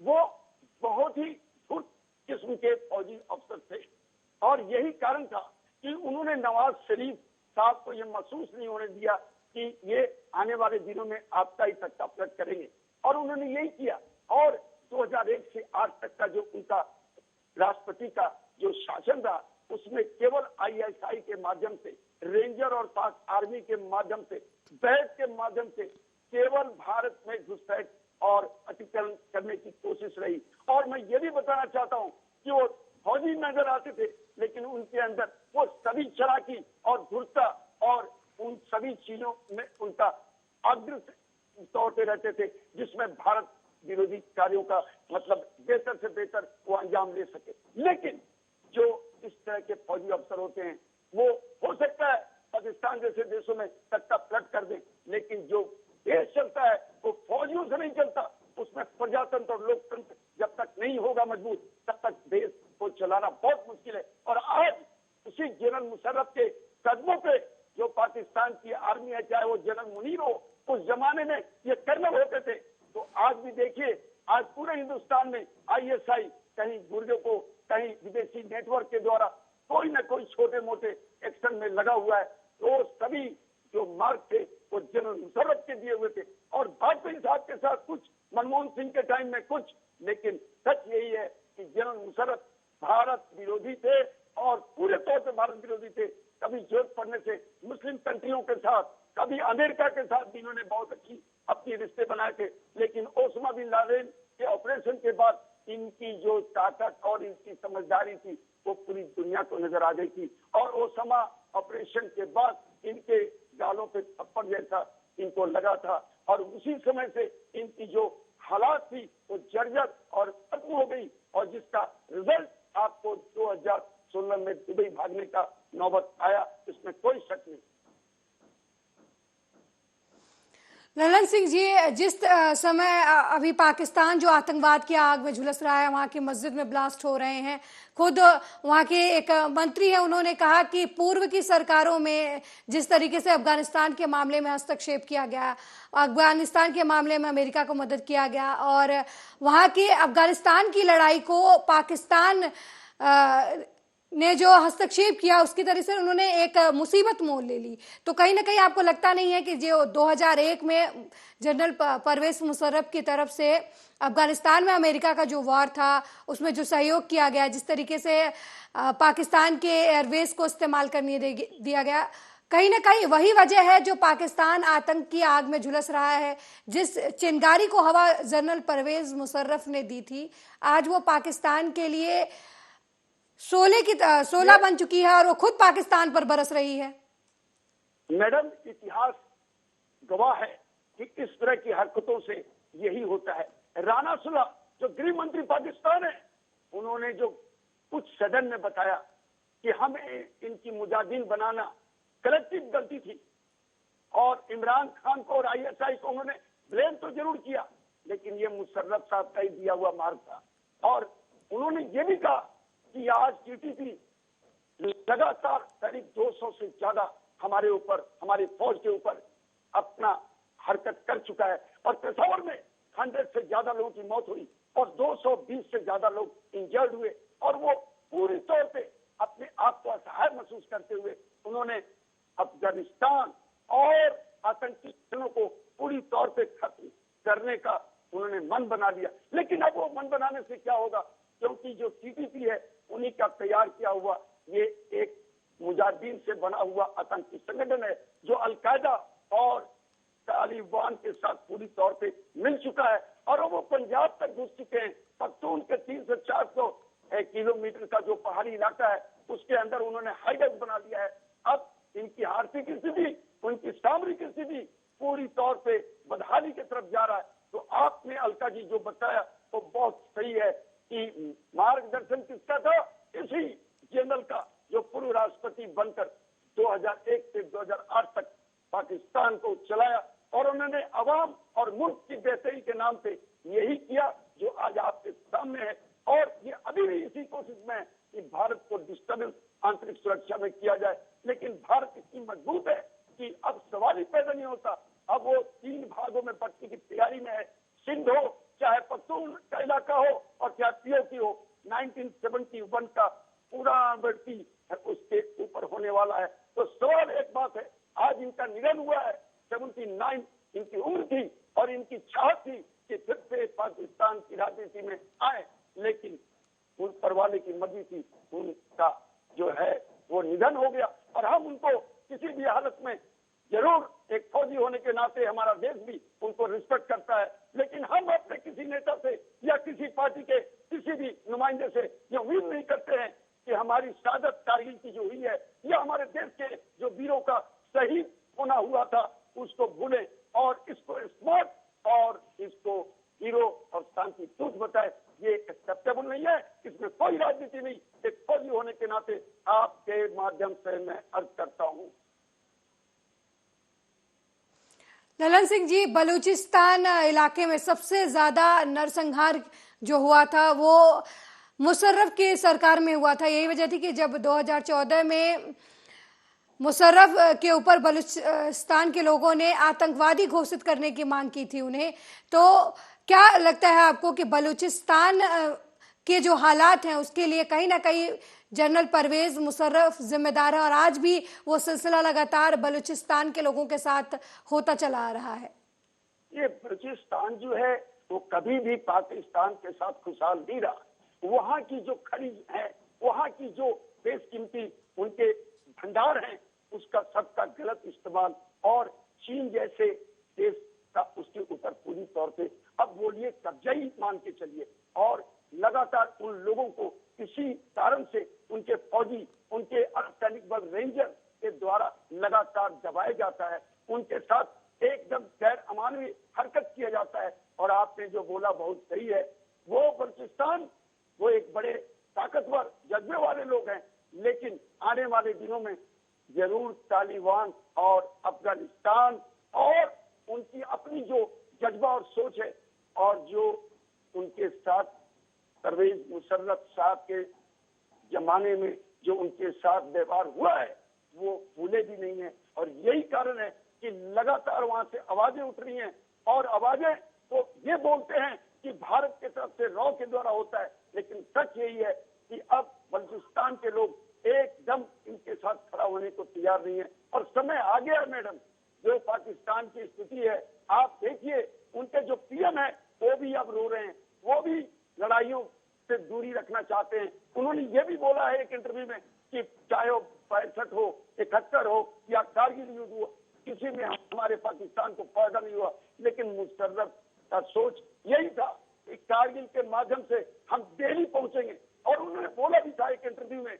वो बहुत ही धूर्त किस्म के फौजी अफसर थे और यही कारण था कि उन्होंने नवाज शरीफ साहब को यह महसूस नहीं होने दिया कि ये आने वाले दिनों में आपका ही तख्ता पलट करेंगे, और उन्होंने यही किया। और 2001 से आज तक का जो उनका राष्ट्रपति का जो शासन था, उसमें केवल ISI के माध्यम से, रेंजर और पाक आर्मी के माध्यम से, बैच के माध्यम से केवल भारत में घुसपैठ और अतिक्रमण करने की कोशिश रही। और मैं ये भी बताना चाहता हूँ कि वो फौजी नजर आते थे, लेकिन उनके अंदर वो सभी चालाकी और धूर्तता और उन सभी चीजों में उनका अग्र तौर पे रहते थे, जिसमें भारत विरोधी कार्यों का मतलब बेहतर से बेहतर वो अंजाम ले सके। लेकिन जो इस तरह के फौजी अफसर होते हैं, वो हो सकता है पाकिस्तान जैसे देशों में तख्ता पलट कर दे, लेकिन जो देश चलता है वो फौजियों से नहीं चलता। उसमें प्रजातंत्र और लोकतंत्र जब तक नहीं होगा मजबूत, तब तक देश को चलाना बहुत मुश्किल है। और आज उसी जनरल मुशर्रफ के कदमों पे जो पाकिस्तान की आर्मी है, चाहे वो जनरल मुनीर हो, उस जमाने में ये कर्नल होते थे। तो आज भी देखिए, आज पूरे हिंदुस्तान में ISI कहीं गुर्जों को, कहीं विदेशी नेटवर्क के द्वारा कोई न कोई छोटे मोटे एक्शन में लगा हुआ है। तो सभी जो मार्ग थे वो जनरल मुशर्रफ के दिए हुए थे, और वाजपेयी साहब के साथ कुछ, मनमोहन सिंह के टाइम में कुछ। लेकिन सच यही है कि जनरल मुशर्रफ भारत विरोधी थे और पूरे तौर पर भारत विरोधी थे। कभी जरूरत पड़ने से मुस्लिम कंट्रियों के साथ, कभी अमेरिका के साथ भी इन्होंने बहुत अच्छी अपने रिश्ते बनाए थे। लेकिन ओसामा बिन लादेन के ऑपरेशन के बाद इनकी जो ताकत और इनकी समझदारी थी वो पूरी दुनिया को नजर आ गई थी। और ओसामा ऑपरेशन के बाद इनके गालों पे थप्पड़ जैसा इनको लगा था, और उसी समय से इनकी जो हालात थी वो जर्जर और खत्म हो गई, और जिसका रिजल्ट आपको 2016 में दुबई भागने का नौबत आया, इसमें कोई शक नहीं। ललन सिंह जी, जिस समय अभी पाकिस्तान जो आतंकवाद की आग में झुलस रहा है, वहाँ की मस्जिद में ब्लास्ट हो रहे हैं, खुद वहाँ के एक मंत्री है, उन्होंने कहा कि पूर्व की सरकारों में जिस तरीके से अफगानिस्तान के मामले में हस्तक्षेप किया गया, अफगानिस्तान के मामले में अमेरिका को मदद किया गया, और वहाँ की अफगानिस्तान की लड़ाई को पाकिस्तान ने जो हस्तक्षेप किया उसकी तरह से उन्होंने एक मुसीबत मोल ले ली। तो कहीं ना कहीं आपको लगता नहीं है कि जो 2001 में जनरल परवेज मुशर्रफ की तरफ से अफगानिस्तान में अमेरिका का जो वार था, उसमें जो सहयोग किया गया, जिस तरीके से पाकिस्तान के एयरवेज को इस्तेमाल करने दिया गया, कहीं ना कहीं वही वजह है जो पाकिस्तान आतंक की आग में झुलस रहा है। जिस चिंगारी को हवा जनरल परवेज मुशर्रफ ने दी थी, आज वो पाकिस्तान के लिए सोलह बन चुकी है और वो खुद पाकिस्तान पर बरस रही है। मैडम, इतिहास गवाह है कि इस तरह की हरकतों से यही होता है। राना सुलह जो गृह मंत्री पाकिस्तान है, उन्होंने जो कुछ सदन में बताया कि हमें इनकी मुजाहिदीन बनाना कलेक्टिव गलती थी, और इमरान खान को और ISI को उन्होंने ब्लेम तो जरूर किया, लेकिन ये मुशर्रफ साहब का ही दिया हुआ मार्ग था। और उन्होंने ये भी कहा कि आज TTP लगातार करीब 200 से ज्यादा हमारे ऊपर, हमारी फौज के ऊपर अपना हरकत कर चुका है, और पेशावर में 100 से ज्यादा लोगों की मौत हुई और 220 से ज्यादा लोग इंजर्ड हुए, और वो पूरी तौर पे अपने आप को असहाय महसूस करते हुए उन्होंने अफगानिस्तान और आतंकी संगठनों को पूरी तौर पे खत्म करने का उन्होंने मन बना लिया। लेकिन अब वो मन बनाने से क्या होगा, क्योंकि जो TTP है उन्हीं का तैयार किया हुआ ये एक मुजाहिदीन से बना हुआ आतंकी संगठन है, जो अलकायदा और तालिबान के साथ पूरी तौर पे मिल चुका है, और वो पंजाब तक घुस चुके हैं। पख्तून के 300 से 400 किलोमीटर का जो पहाड़ी इलाका है, उसके अंदर उन्होंने हाइडेक बना दिया है। अब इनकी आर्थिक स्थिति, उनकी सामरिक स्थिति पूरी तौर पे बदहाली की तरफ जा रहा है। तो आपने अलका जी जो बताया वो बहुत सही है कि मार्गदर्शन किसका था, इसी जनरल का जो पूर्व राष्ट्रपति बनकर 2001 से 2008 तक पाकिस्तान को चलाया, और उन्होंने अवाम और मुल्क की बेहतरी के नाम पे यही किया जो आज आपके सामने है। और ये अभी भी इसी कोशिश में है कि भारत को डिस्टर्बेंस आंतरिक सुरक्षा में किया जाए, लेकिन भारत इतनी मजबूत है कि अब सवाल ही पैदा नहीं होता। अब वो 3 भागों में बंटने की तैयारी में है। सिंध हो, चाहे पख्तून का इलाका हो, और चाहे POK हो, 1971 का पुनरावृत्ति उसके ऊपर होने वाला है। तो सवाल एक बात है, आज इनका निधन हुआ है, 79 इनकी उम्र थी, और इनकी चाहत थी कि फिर से पाकिस्तान की राजनीति में आए, लेकिन उन पर वाले की मर्जी थी, उनका जो है वो निधन हो गया। और हम उनको किसी भी हालत में, जरूर एक फौजी होने के नाते हमारा देश भी उनको रिस्पेक्ट करता है, लेकिन हम अपने किसी नेता से या किसी पार्टी के किसी भी नुमाइंदे से ये उम्मीद नहीं करते हैं कि हमारी शहादत कारगिल की जो हुई है, या हमारे देश के जो वीरों का शहीद होना हुआ था, उसको भूलें और इसको स्मार्ट और इसको हीरो और शांति दूत बताए। ये एक्सेप्टेबल नहीं है, इसमें कोई राजनीति नहीं। एक फौजी होने के नाते आपके माध्यम से मैं अर्ज करता हूँ। ललन सिंह जी, बलूचिस्तान इलाके में सबसे ज्यादा नरसंहार जो हुआ था वो मुशर्रफ की सरकार में हुआ था। यही वजह थी कि जब 2014 में मुशर्रफ के ऊपर बलूचिस्तान के लोगों ने आतंकवादी घोषित करने की मांग की थी उन्हें। तो क्या लगता है आपको कि बलूचिस्तान के जो हालात हैं उसके लिए कहीं ना कहीं जनरल परवेज मुशर्रफ जिम्मेदार है, और आज भी वो सिलसिला लगातार बलूचिस्तान के लोगों के साथ होता चला आ रहा है? ये बलूचिस्तान जो है वो कभी भी पाकिस्तान के साथ खुशहाल नहीं रहा। वहाँ की जो खनिज है, वहाँ की जो बेशकीमती उनके भंडार हैं, उसका सबका गलत इस्तेमाल, और चीन जैसे देश का उसके ऊपर पूरी तौर पे अब बोलिए कब्जा ही मान के चलिए। और लगातार उन लोगों को किसी कारण से उनके फौजी, उनके अर्धसैनिक बल रेंजर के द्वारा लगातार दबाया जाता है, उनके साथ एकदम गैर अमानवीय हरकत किया जाता है। और आपने जो बोला बहुत सही है, वो बलूचिस्तान वो एक बड़े ताकतवर जज्बे वाले लोग हैं, लेकिन आने वाले दिनों में जरूर तालिबान और अफगानिस्तान और उनकी अपनी जो जज्बा और सोच है और जो उनके साथ परवेज मुशर्रफ साहब के जमाने में जो उनके साथ व्यवहार हुआ है वो भूले भी नहीं है। और यही कारण है कि लगातार वहां से आवाजें उठ रही हैं और आवाजें वो ये बोलते हैं कि भारत की तरफ से रॉ के द्वारा होता है, लेकिन सच यही है कि अब बलूचिस्तान के लोग एकदम इनके साथ खड़ा होने को तैयार नहीं है। और समय आ गया है मैडम, जो पाकिस्तान की स्थिति है आप देखिए, उनके जो पीएम है वो भी अब रो रहे हैं, वो भी लड़ाइयों से दूरी रखना चाहते हैं। उन्होंने ये भी बोला है एक इंटरव्यू में कि चाहे वो 65 हो, 71 हो या कारगिल युद्ध हो, किसी में हमारे पाकिस्तान को फायदा नहीं हुआ। लेकिन मुशर्रफ का सोच यही था कि कारगिल के माध्यम से हम दिल्ली पहुंचेंगे, और उन्होंने बोला भी था एक इंटरव्यू में,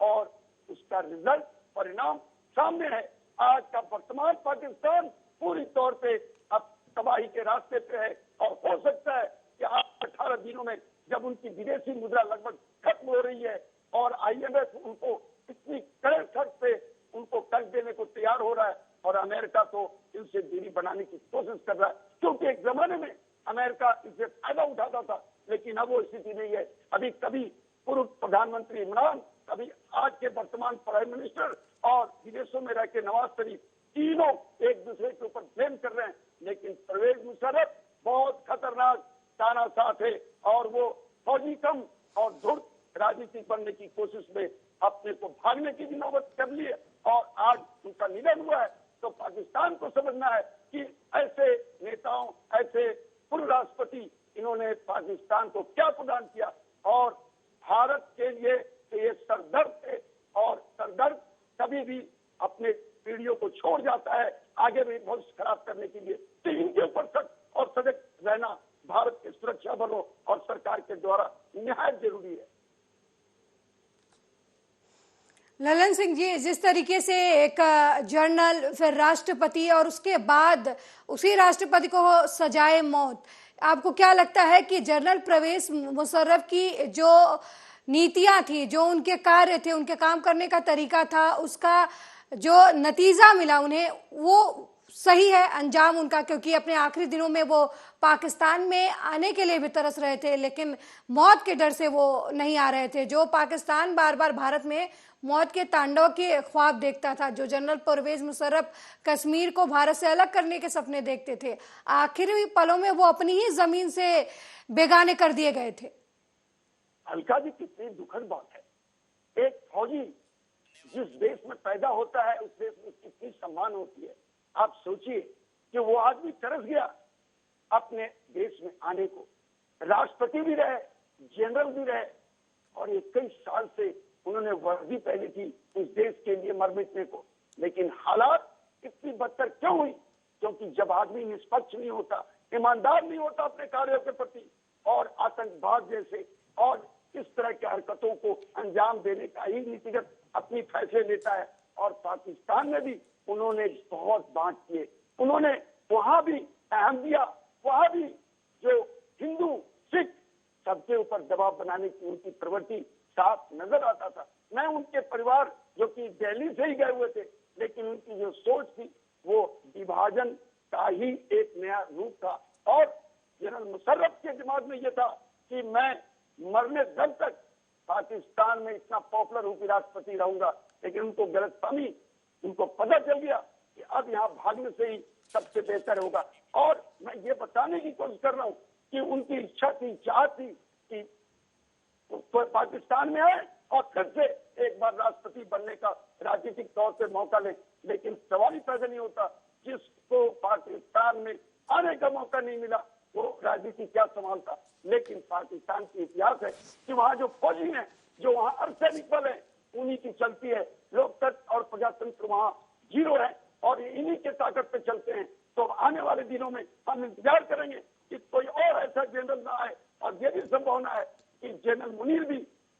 और उसका रिजल्ट परिणाम सामने है। आज का वर्तमान पाकिस्तान पूरी तौर पे अब तबाही के रास्ते पे है, और हो सकता है कि 18 दिनों में जब उनकी विदेशी मुद्रा लगभग खत्म हो रही है और IMF उनको इतनी कड़े शर्त पे उनको कर्ज देने को तैयार हो रहा है, और अमेरिका तो इनसे दूरी बनाने की कोशिश कर रहा है, क्योंकि एक जमाने में अमेरिका इससे फायदा उठाता था, लेकिन अब वो स्थिति नहीं है। अभी कभी पूर्व प्रधानमंत्री इमरान, कभी आज के वर्तमान प्राइम मिनिस्टर और विदेशों में रह के नवाज शरीफ, तीनों एक दूसरे के ऊपर ब्लेम कर रहे हैं। लेकिन परवेज मुशर्रफ बहुत खतरनाक तानाशाह थे, और वो फौजी कम और धुर्त राजनीतिक बनने की कोशिश में अपने को भागने की भी नौबत कर ली है, और आज उनका निधन हुआ है। तो पाकिस्तान को समझना है कि ऐसे नेताओं, ऐसे पूर्व राष्ट्रपति, इन्होंने पाकिस्तान को क्या प्रदान किया, और भारत के लिए ये सरदर्द थे, और सरदर्द कभी भी अपने पीढ़ियों को छोड़ जाता है आगे भी भविष्य खराब करने के लिए। तो इनके ऊपर सख्त और सजग रहना भारत के सुरक्षा बलों और सरकार के द्वारा निहायत जरूरी है। ललन सिंह जी, जिस तरीके से एक जनरल, फिर राष्ट्रपति, और उसके बाद उसी राष्ट्रपति को सजाए मौत, आपको क्या लगता है कि जनरल परवेज मुशर्रफ की जो नीतियां थी, जो उनके कार्य थे, उनके काम करने का तरीका था, उसका जो नतीजा मिला उन्हें, वो सही है अंजाम उनका? क्योंकि अपने आखिरी दिनों में वो पाकिस्तान में आने के लिए भी तरस रहे थे, लेकिन मौत के डर से वो नहीं आ रहे थे। जो पाकिस्तान बार बार भारत में मौत के तांडव के ख्वाब देखता था, जो जनरल परवेज मुशर्रफ कश्मीर को भारत से अलग करने के सपने देखते थे, आखिरी पलों में वो अपनी ही जमीन से बेगाने कर दिए गए थे। अलका जी, कितनी दुखद बात है। एक फौजी जिस देश में पैदा होता है उस देश में कितनी सम्मान होती है। आप सोचिए कि वो आदमी तरस गया अपने देश में आने को, राष्ट्रपति भी रहे, जनरल भी रहे, और 21 साल से उन्होंने वर्दी पहनी थी उस देश के लिए मर मिटने को। लेकिन हालात इतनी बदतर क्यों हुई? क्योंकि जब आदमी निष्पक्ष नहीं होता, ईमानदार नहीं होता अपने कार्यों के प्रति, और आतंकवाद जैसे और इस तरह की हरकतों को अंजाम देने का ही नीतिगत अपनी फैसले लेता है। और पाकिस्तान में भी उन्होंने बहुत बात किए, उन्होंने वहां भी अहम दिया, वहां भी जो हिंदू सिख सबके ऊपर दबाव बनाने की उनकी प्रवृत्ति साफ नजर आता था। मैं उनके परिवार जो कि दिल्ली से ही गए हुए थे, लेकिन उनकी जो सोच थी वो विभाजन का ही एक नया रूप था। और जनरल मुशर्रफ के दिमाग में ये था कि मैं मरने दम तक पाकिस्तान में इतना पॉपुलर हूं कि राष्ट्रपति रहूंगा, लेकिन उनको गलतफहमी, उनको पता चल गया कि अब यहाँ भागने से ही सबसे बेहतर होगा। और मैं ये बताने की कोशिश कर रहा हूँ कि उनकी इच्छा थी, चाह थी कि तो पाकिस्तान में आए और फिर से एक बार राष्ट्रपति बनने का राजनीतिक तौर पे मौका ले। लेकिन सवाल ही पैदा नहीं होता, जिसको पाकिस्तान में आने का मौका नहीं मिला वो राजनीति क्या संभालता। लेकिन पाकिस्तान की इतिहास है कि वहाँ जो फौजी हैं, जो वहाँ अर्धसैनिक बल है, उन्हीं की चलती है। लोकतंत्र और प्रजातंत्र वहाँ जीरो है, और इन्हीं के ताकत पे चलते हैं। तो आने वाले दिनों में हम इंतजार करेंगे कि कोई और ऐसा जनरल ना आए, और ये भी संभावना है कि जनरल मुनीर भी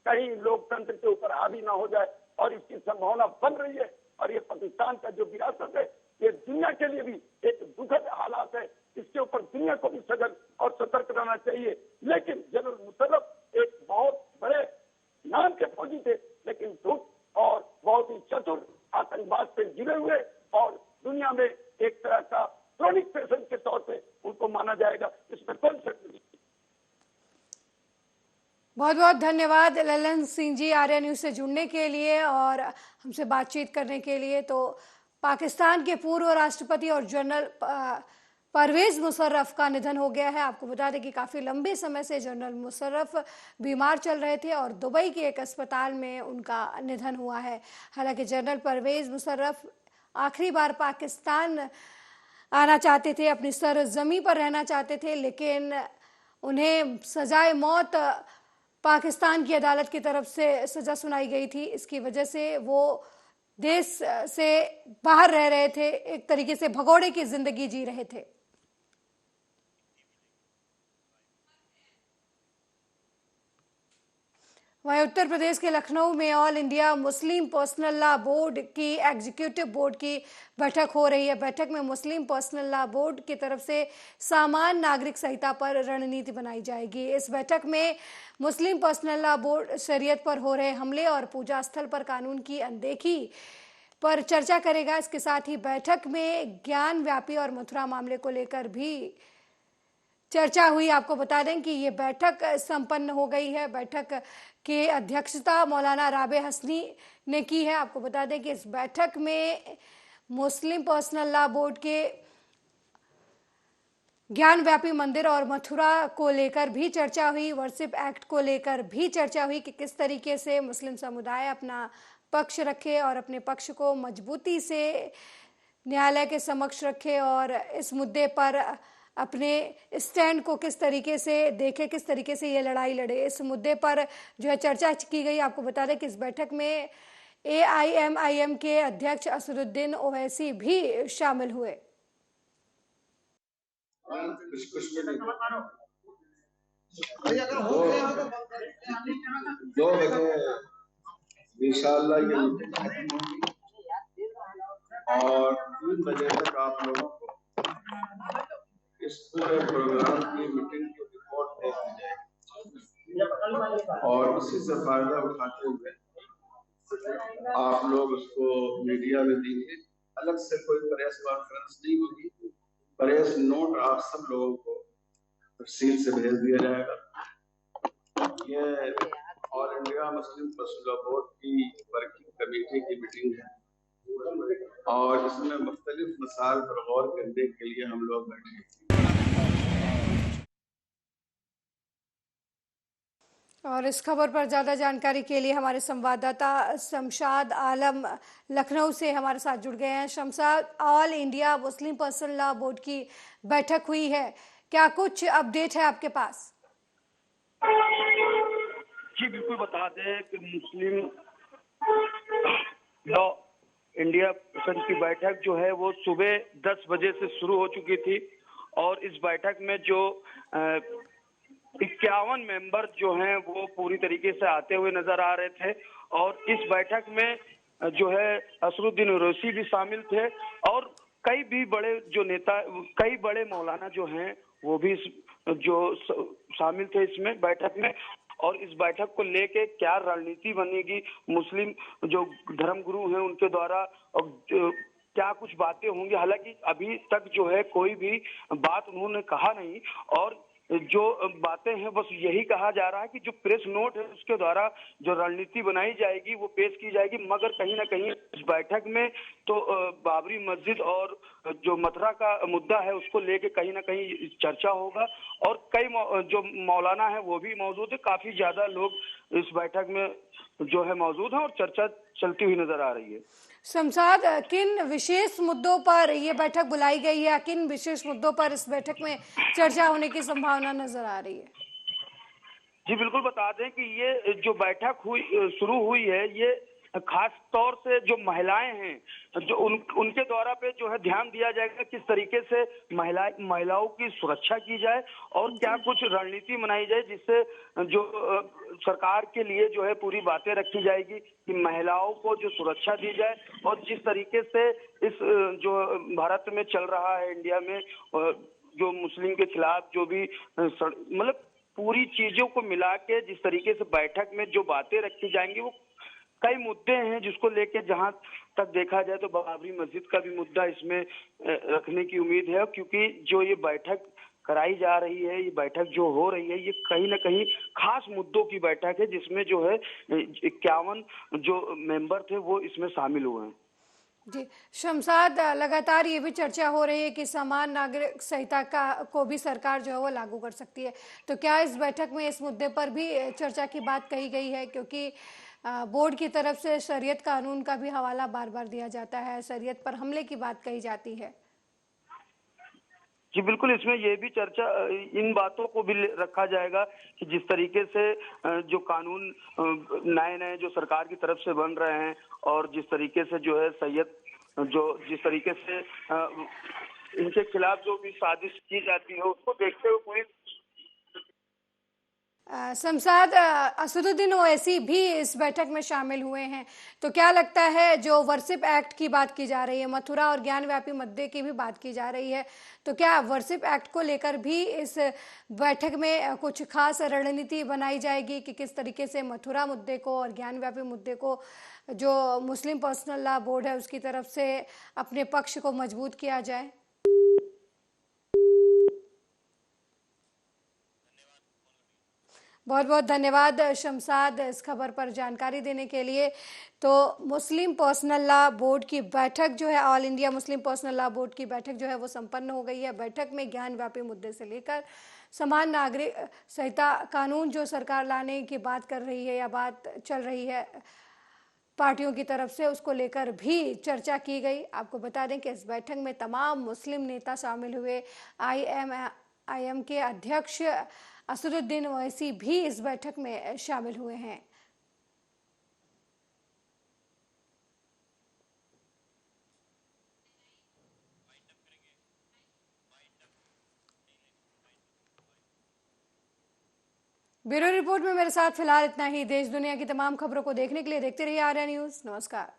कहीं लोकतंत्र के ऊपर हावी ना हो जाए, और इसकी संभावना बन रही है। और ये पाकिस्तान का जो विरासत है, ये दुनिया के लिए भी एक दुखद हालात है इसके ऊपर दुनिया को भी सजग और सतर्क रहना चाहिए। लेकिन जनरल मुशर्रफ एक बहुत बड़े नाम के फौजी थे, लेकिन धूप और बहुत ही चतुर आतंकवाद से जुड़े हुए, और दुनिया में एक तरह का क्रॉनिक पेशेंट के तौर पे उनको माना जाएगा, इसमें कोई शक नहीं। बहुत बहुत धन्यवाद ललन सिंह जी, आर्या न्यूज़ से जुड़ने के लिए और हमसे बातचीत करने के लिए। तो पाकिस्तान के पूर्व राष्ट्रपति और जनरल परवेज मुशर्रफ का निधन हो गया है। आपको बता दें कि काफ़ी लंबे समय से जनरल मुशर्रफ बीमार चल रहे थे और दुबई के एक अस्पताल में उनका निधन हुआ है। हालांकि जनरल परवेज मुशर्रफ आखिरी बार पाकिस्तान आना चाहते थे, अपनी सरजमी पर रहना चाहते थे, लेकिन उन्हें सजाए मौत पाकिस्तान की अदालत की तरफ से सजा सुनाई गई थी। इसकी वजह से वो देश से बाहर रह रहे थे, एक तरीके से भगोड़े की जिंदगी जी रहे थे। वहीं उत्तर प्रदेश के लखनऊ में all India Muslim personal law board की एग्जीक्यूटिव बोर्ड की बैठक हो रही है। बैठक में मुस्लिम पर्सनल लॉ बोर्ड की तरफ से सामान्य नागरिक संहिता पर रणनीति बनाई जाएगी। इस बैठक में मुस्लिम पर्सनल लॉ बोर्ड शरीयत पर हो रहे हमले और पूजा स्थल पर कानून की अनदेखी पर चर्चा करेगा। इसके साथ ही बैठक में ज्ञान व्यापी और मथुरा मामले को लेकर भी चर्चा हुई। आपको बता दें कि ये बैठक संपन्न हो गई है। बैठक की अध्यक्षता मौलाना राबे हसनी ने की है। आपको बता दें कि इस बैठक में मुस्लिम पर्सनल लॉ बोर्ड के ज्ञान व्यापी मंदिर और मथुरा को लेकर भी चर्चा हुई। वर्शिप एक्ट को लेकर भी चर्चा हुई कि किस तरीके से मुस्लिम समुदाय अपना पक्ष रखे और अपने पक्ष को मजबूती से न्यायालय के समक्ष रखे और इस मुद्दे पर अपने स्टैंड को किस तरीके से देखे, किस तरीके से ये लड़ाई लड़े। इस मुद्दे पर जो है चर्चा की गई। आपको बता दें कि इस बैठक में AIMIM के अध्यक्ष असदुद्दीन ओवैसी भी शामिल हुए। दो बजे इंशाअल्लाह ये मीटिंग खत्म होगी और 3 बजे तक आप लोगों को इस पूरे प्रोग्राम की मीटिंग की रिपोर्ट दे दी जाएगी और इसी से फायदा उठाते हुए आप लोग उसको मीडिया में देंगे। अलग से कोई प्रेस कॉन्फ्रेंस नहीं होगी, प्रेस नोट आप सब लोगों को तफसील से भेज दिया जाएगा। ये all India Muslim personal law board की वर्किंग कमेटी की मीटिंग है और इसमें मुख्तलिफ मसाइल पर गौर करने के लिए हम लोग बैठे हैं। और इस खबर पर ज़्यादा जानकारी के लिए हमारे संवाददाता शमशाद आलम लखनऊ से हमारे साथ जुड़ गए हैं। Shamshad, all India Muslim personal law board की बैठक हुई है, क्या कुछ अपडेट है आपके पास? जी बिल्कुल, बता दें कि मुस्लिम लॉ इंडिया परिषद की बैठक जो है वो सुबह 10 बजे से शुरू हो चुकी थी और इस बैठक में जो 51 मेंबर जो हैं वो पूरी तरीके से आते हुए नजर आ रहे थे और इस बैठक में जो है असदुद्दीन ओवैसी भी शामिल थे और कई भी बड़े जो नेता, कई बड़े मौलाना जो हैं वो भी जो शामिल थे इसमें बैठक में। और इस बैठक को लेके क्या रणनीति बनेगी मुस्लिम जो धर्मगुरु हैं उनके द्वारा और क्या कुछ बातें होंगी, हालांकि अभी तक जो है कोई भी बात उन्होंने कहा नहीं और जो बातें हैं बस यही कहा जा रहा है कि जो प्रेस नोट है उसके द्वारा जो रणनीति बनाई जाएगी वो पेश की जाएगी। मगर कहीं ना कहीं इस बैठक में तो बाबरी मस्जिद और जो मथुरा का मुद्दा है उसको लेके कहीं ना कहीं चर्चा होगा और कई जो मौलाना है वो भी मौजूद है। काफी ज्यादा लोग इस बैठक में जो है मौजूद है और चर्चा चलती हुई नजर आ रही है। शमशाद, किन विशेष मुद्दों पर ये बैठक बुलाई गई है, किन विशेष मुद्दों पर इस बैठक में चर्चा होने की संभावना नजर आ रही है? जी बिल्कुल, बता दें कि ये जो बैठक शुरू हुई है ये खास तौर से जो महिलाएं हैं जो उनके द्वारा पे जो है ध्यान दिया जाएगा किस तरीके से महिलाओं की सुरक्षा की जाए और क्या कुछ रणनीति बनाई जाए जिससे जो सरकार के लिए जो है पूरी बातें रखी जाएगी कि महिलाओं को जो सुरक्षा दी जाए और जिस तरीके से इस जो भारत में चल रहा है इंडिया में जो मुस्लिम के खिलाफ जो भी मतलब पूरी चीजों को मिला के जिस तरीके से बैठक में जो बातें रखी जाएंगी, वो कई मुद्दे हैं जिसको लेके जहां तक देखा जाए तो बाबरी मस्जिद का भी मुद्दा इसमें रखने की उम्मीद है, क्योंकि जो ये बैठक कराई जा रही है, ये बैठक जो हो रही है, ये कहीं ना कहीं खास मुद्दों की बैठक है, जिसमें जो है 51 जो मेंबर थे वो इसमें शामिल हुए हैं। जी शमशाद, लगातार ये भी चर्चा हो रही है कि समान नागरिक संहिता का को भी सरकार जो है वो लागू कर सकती है, तो क्या इस बैठक में इस मुद्दे पर भी चर्चा की बात कही गई है? क्योंकि बोर्ड की तरफ से शरीयत कानून का भी हवाला बार बार दिया जाता है, शरीयत पर हमले की बात कही जाती है। जी बिल्कुल, इसमें ये भी चर्चा, इन बातों को भी रखा जाएगा कि जिस तरीके से जो कानून नए नए जो सरकार की तरफ से बन रहे हैं, और जिस तरीके से जो है सैयद जो जिस तरीके से इनके खिलाफ जो भी साजिश की जाती है, उसको देखते हुए पूरी शमशाद, असदुद्दीन ओवैसी भी इस बैठक में शामिल हुए हैं, तो क्या लगता है जो वर्शिप एक्ट की बात की जा रही है, मथुरा और ज्ञानव्यापी मुद्दे की भी बात की जा रही है, तो क्या वर्शिप एक्ट को लेकर भी इस बैठक में कुछ खास रणनीति बनाई जाएगी कि किस तरीके से मथुरा मुद्दे को और ज्ञानव्यापी मुद्दे को जो मुस्लिम पर्सनल लॉ बोर्ड है उसकी तरफ से अपने पक्ष को मजबूत किया जाए? बहुत बहुत धन्यवाद शमशाद इस खबर पर जानकारी देने के लिए। तो मुस्लिम पर्सनल लॉ बोर्ड की बैठक जो है, all India Muslim personal law board की बैठक जो है वो संपन्न हो गई है। बैठक में ज्ञानव्यापी मुद्दे से लेकर समान नागरिक संहिता कानून जो सरकार लाने की बात कर रही है या बात चल रही है पार्टियों की तरफ से, उसको लेकर भी चर्चा की गई। आपको बता दें कि इस बैठक में तमाम मुस्लिम नेता शामिल हुए। आईएम के अध्यक्ष असदुद्दीन ओवैसी भी इस बैठक में शामिल हुए हैं। ब्यूरो रिपोर्ट में मेरे साथ फिलहाल इतना ही। देश दुनिया की तमाम खबरों को देखने के लिए देखते रहिए आर्या न्यूज। नमस्कार।